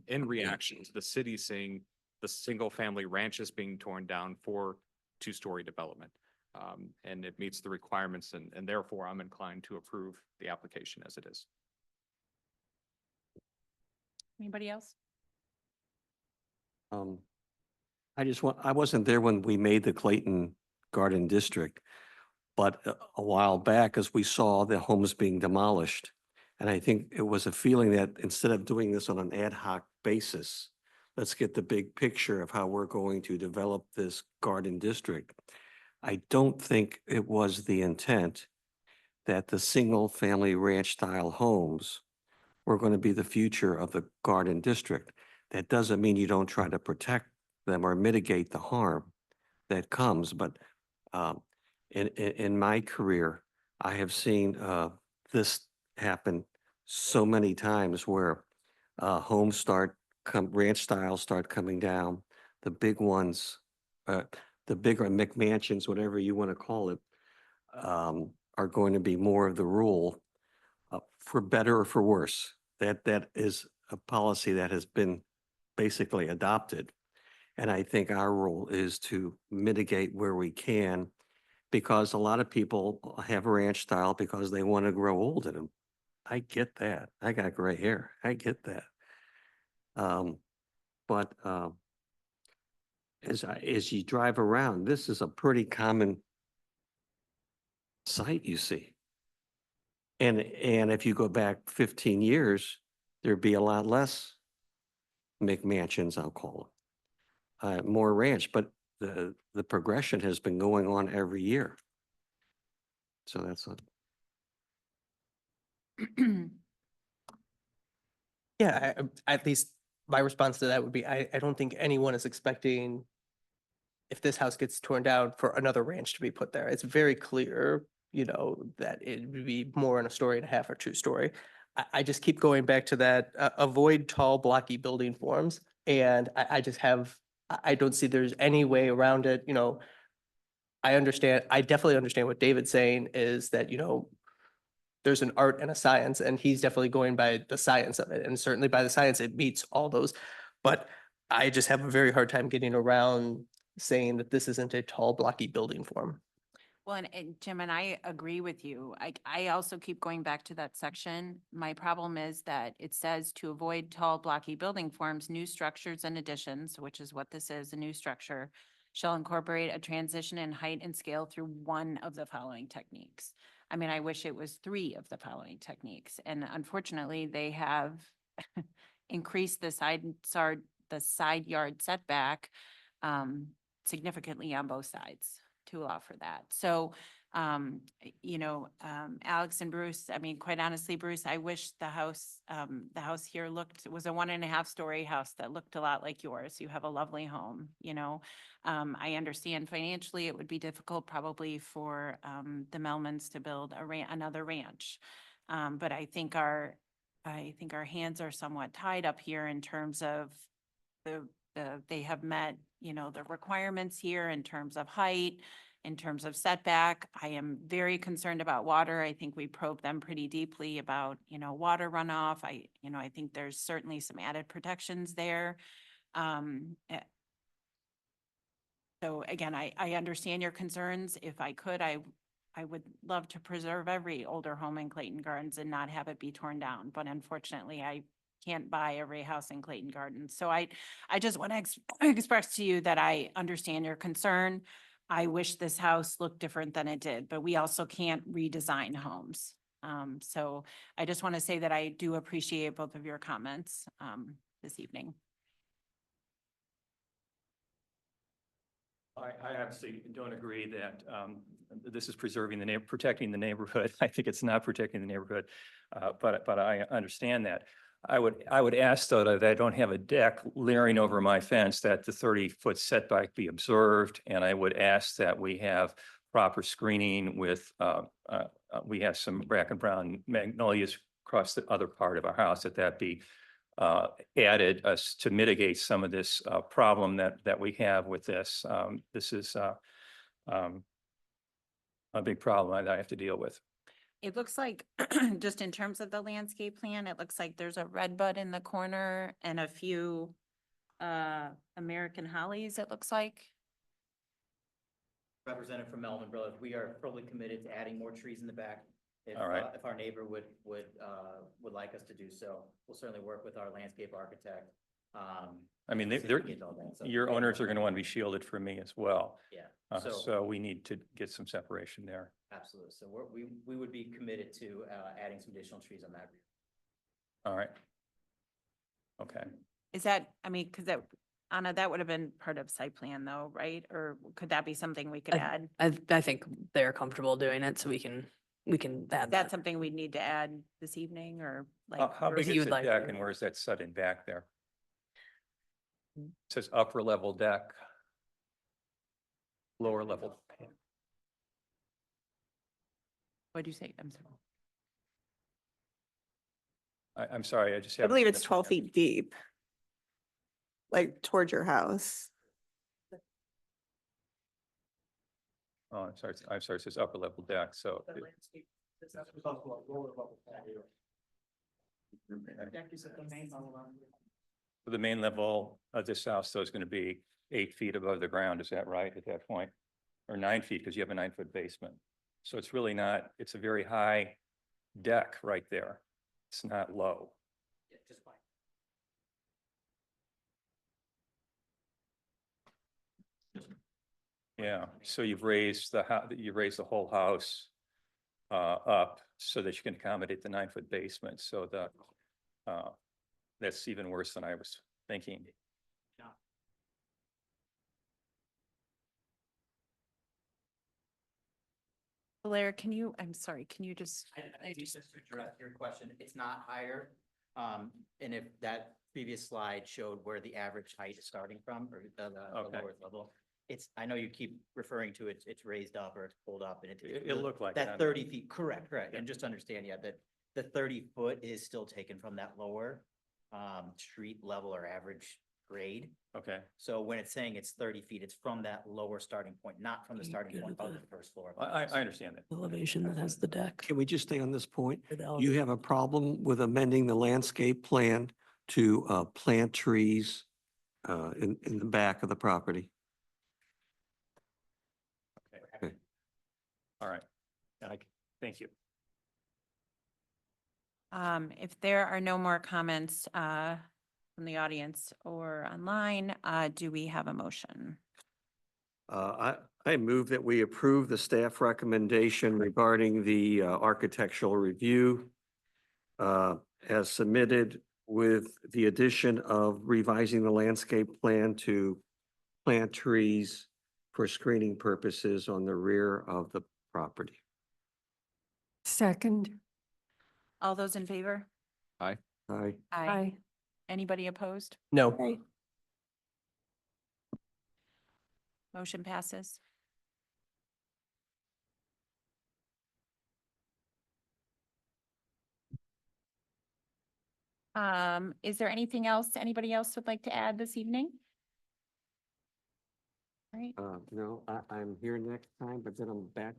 in reaction to the city seeing the single family ranches being torn down for two-story development. And it meets the requirements and therefore I'm inclined to approve the application as it is. Anybody else? I wasn't there when we made the Clayton Garden District, but a while back, as we saw the homes being demolished. And I think it was a feeling that instead of doing this on an ad hoc basis, let's get the big picture of how we're going to develop this garden district. I don't think it was the intent that the single-family ranch-style homes were going to be the future of the garden district. That doesn't mean you don't try to protect them or mitigate the harm that comes, but in my career, I have seen this happen so many times where homes ranch styles start coming down, the big ones, the bigger McMansions, whatever you want to call it, are going to be more of the rule, for better or for worse. That is a policy that has been basically adopted. And I think our role is to mitigate where we can, because a lot of people have a ranch style because they want to grow old in them. I get that. I got gray hair. I get that. But as you drive around, this is a pretty common sight you see. And if you go back 15 years, there'd be a lot less McMansions, I'll call them, more ranch, but the progression has been going on every year. So that's a. Yeah, at least my response to that would be, I don't think anyone is expecting if this house gets torn down for another ranch to be put there. It's very clear, that it would be more in a story and a half or two-story. I just keep going back to that, avoid tall blocky building forms. And I don't see there's any way around it, I definitely understand what David's saying is that, there's an art and a science, and he's definitely going by the science of it. And certainly by the science, it meets all those. But I just have a very hard time getting around saying that this isn't a tall blocky building form. Well, and Jim, and I agree with you. I also keep going back to that section. My problem is that it says to avoid tall blocky building forms, new structures and additions, which is what this is, a new structure, shall incorporate a transition in height and scale through one of the following techniques. I mean, I wish it was 3 of the following techniques. And unfortunately, they have increased the side yard setback significantly on both sides to allow for that. So, Alex and Bruce, I mean, quite honestly, Bruce, I wish the house here was a 1.5-story house that looked a lot like yours. You have a lovely home, I understand financially it would be difficult probably for the Melmans to build another ranch. But I think our hands are somewhat tied up here in terms of they have met, the requirements here in terms of height, in terms of setback. I am very concerned about water. I think we probed them pretty deeply about, water runoff. I think there's certainly some added protections there. So again, I understand your concerns. If I could, I would love to preserve every older home in Clayton Gardens and not have it be torn down. But unfortunately, I can't buy every house in Clayton Gardens. So I just want to express to you that I understand your concern. I wish this house looked different than it did, but we also can't redesign homes. So I just want to say that I do appreciate both of your comments this evening. I absolutely don't agree that this is protecting the neighborhood. I think it's not protecting the neighborhood, but I understand that. I would ask though that I don't have a deck leering over my fence, that the 30-foot setback be observed, and I would ask that we have proper screening with we have some black and brown magnolias across the other part of our house, that be added to mitigate some of this problem that we have with this. This is a big problem that I have to deal with. It looks like, just in terms of the landscape plan, it looks like there's a red bud in the corner and a few American hollies, it looks like. representative from Melvin Brothers, we are fully committed to adding more trees in the back. If, All right. if our neighbor would like us to do so, we'll certainly work with our landscape architect. I mean, see if they're, we get all that. So, your yeah, owners are going to want to be shielded from me as well. Yeah, So we need to get some separation there. absolutely. So we would be committed to, adding some additional trees on that. All right. Okay. Is that, I mean, because that, Anna, that would have been part of site plan though, right? Or could that be something we could add? I think they're comfortable doing it, so we can add That's that. something we'd need to add this evening or like? How big if you is would the like deck to. and where's that set in back there? It says upper level deck. Lower level. What'd you say? I'm sorry. I'm sorry, I just I have. believe it's 12 feet deep. Like towards your house. Oh, I'm sorry, it says upper level deck, so. The main level of this house, though, is going to be 8 feet above the ground, is that right, at that point? Or 9 feet, because you have a 9-foot basement. So it's really not, it's a very high deck right there. It's not low. Yeah, just fine. Yeah, so you've raised the whole house up so that you can accommodate the 9-foot basement, so that's even worse than I was thinking. Blair, I'm sorry, can you just? I just to address your question, it's not higher. And if that previous slide showed where the average height is starting from, or the Okay. lower level, I know you keep referring to it, it's raised up or it's pulled up and It looked like that it. 30 feet, correct. Yeah. And just understand, yeah, that the 30 foot is still taken from that lower street level or average grade. Okay, So when it's saying it's 30 feet, it's from that lower starting point, not from the Can you starting go point to of the- the first floor. I understand that. Elevation that has the deck. Can we just stay on this point? or the You elevation. have a problem with amending the landscape plan to plant trees in the back of the property? Okay. All right. Thank you. If there are no more comments from the audience or online, do we have a motion? I move that we approve the staff recommendation regarding the architectural review as submitted with the addition of revising the landscape plan to plant trees for screening purposes on the rear of the property. Second. All those in favor? Aye. Aye. Anybody opposed? No. Motion passes. Is there anything else anybody else would like to add this evening? All right, No, I'm here next time, but then I'm back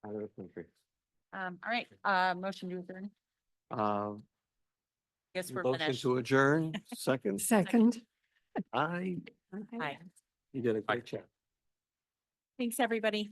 out of the country. all right, motion to adjourn. Guess we're Motion finished. to adjourn, second. Second. Aye. Aye. You did a great job. Thanks, everybody.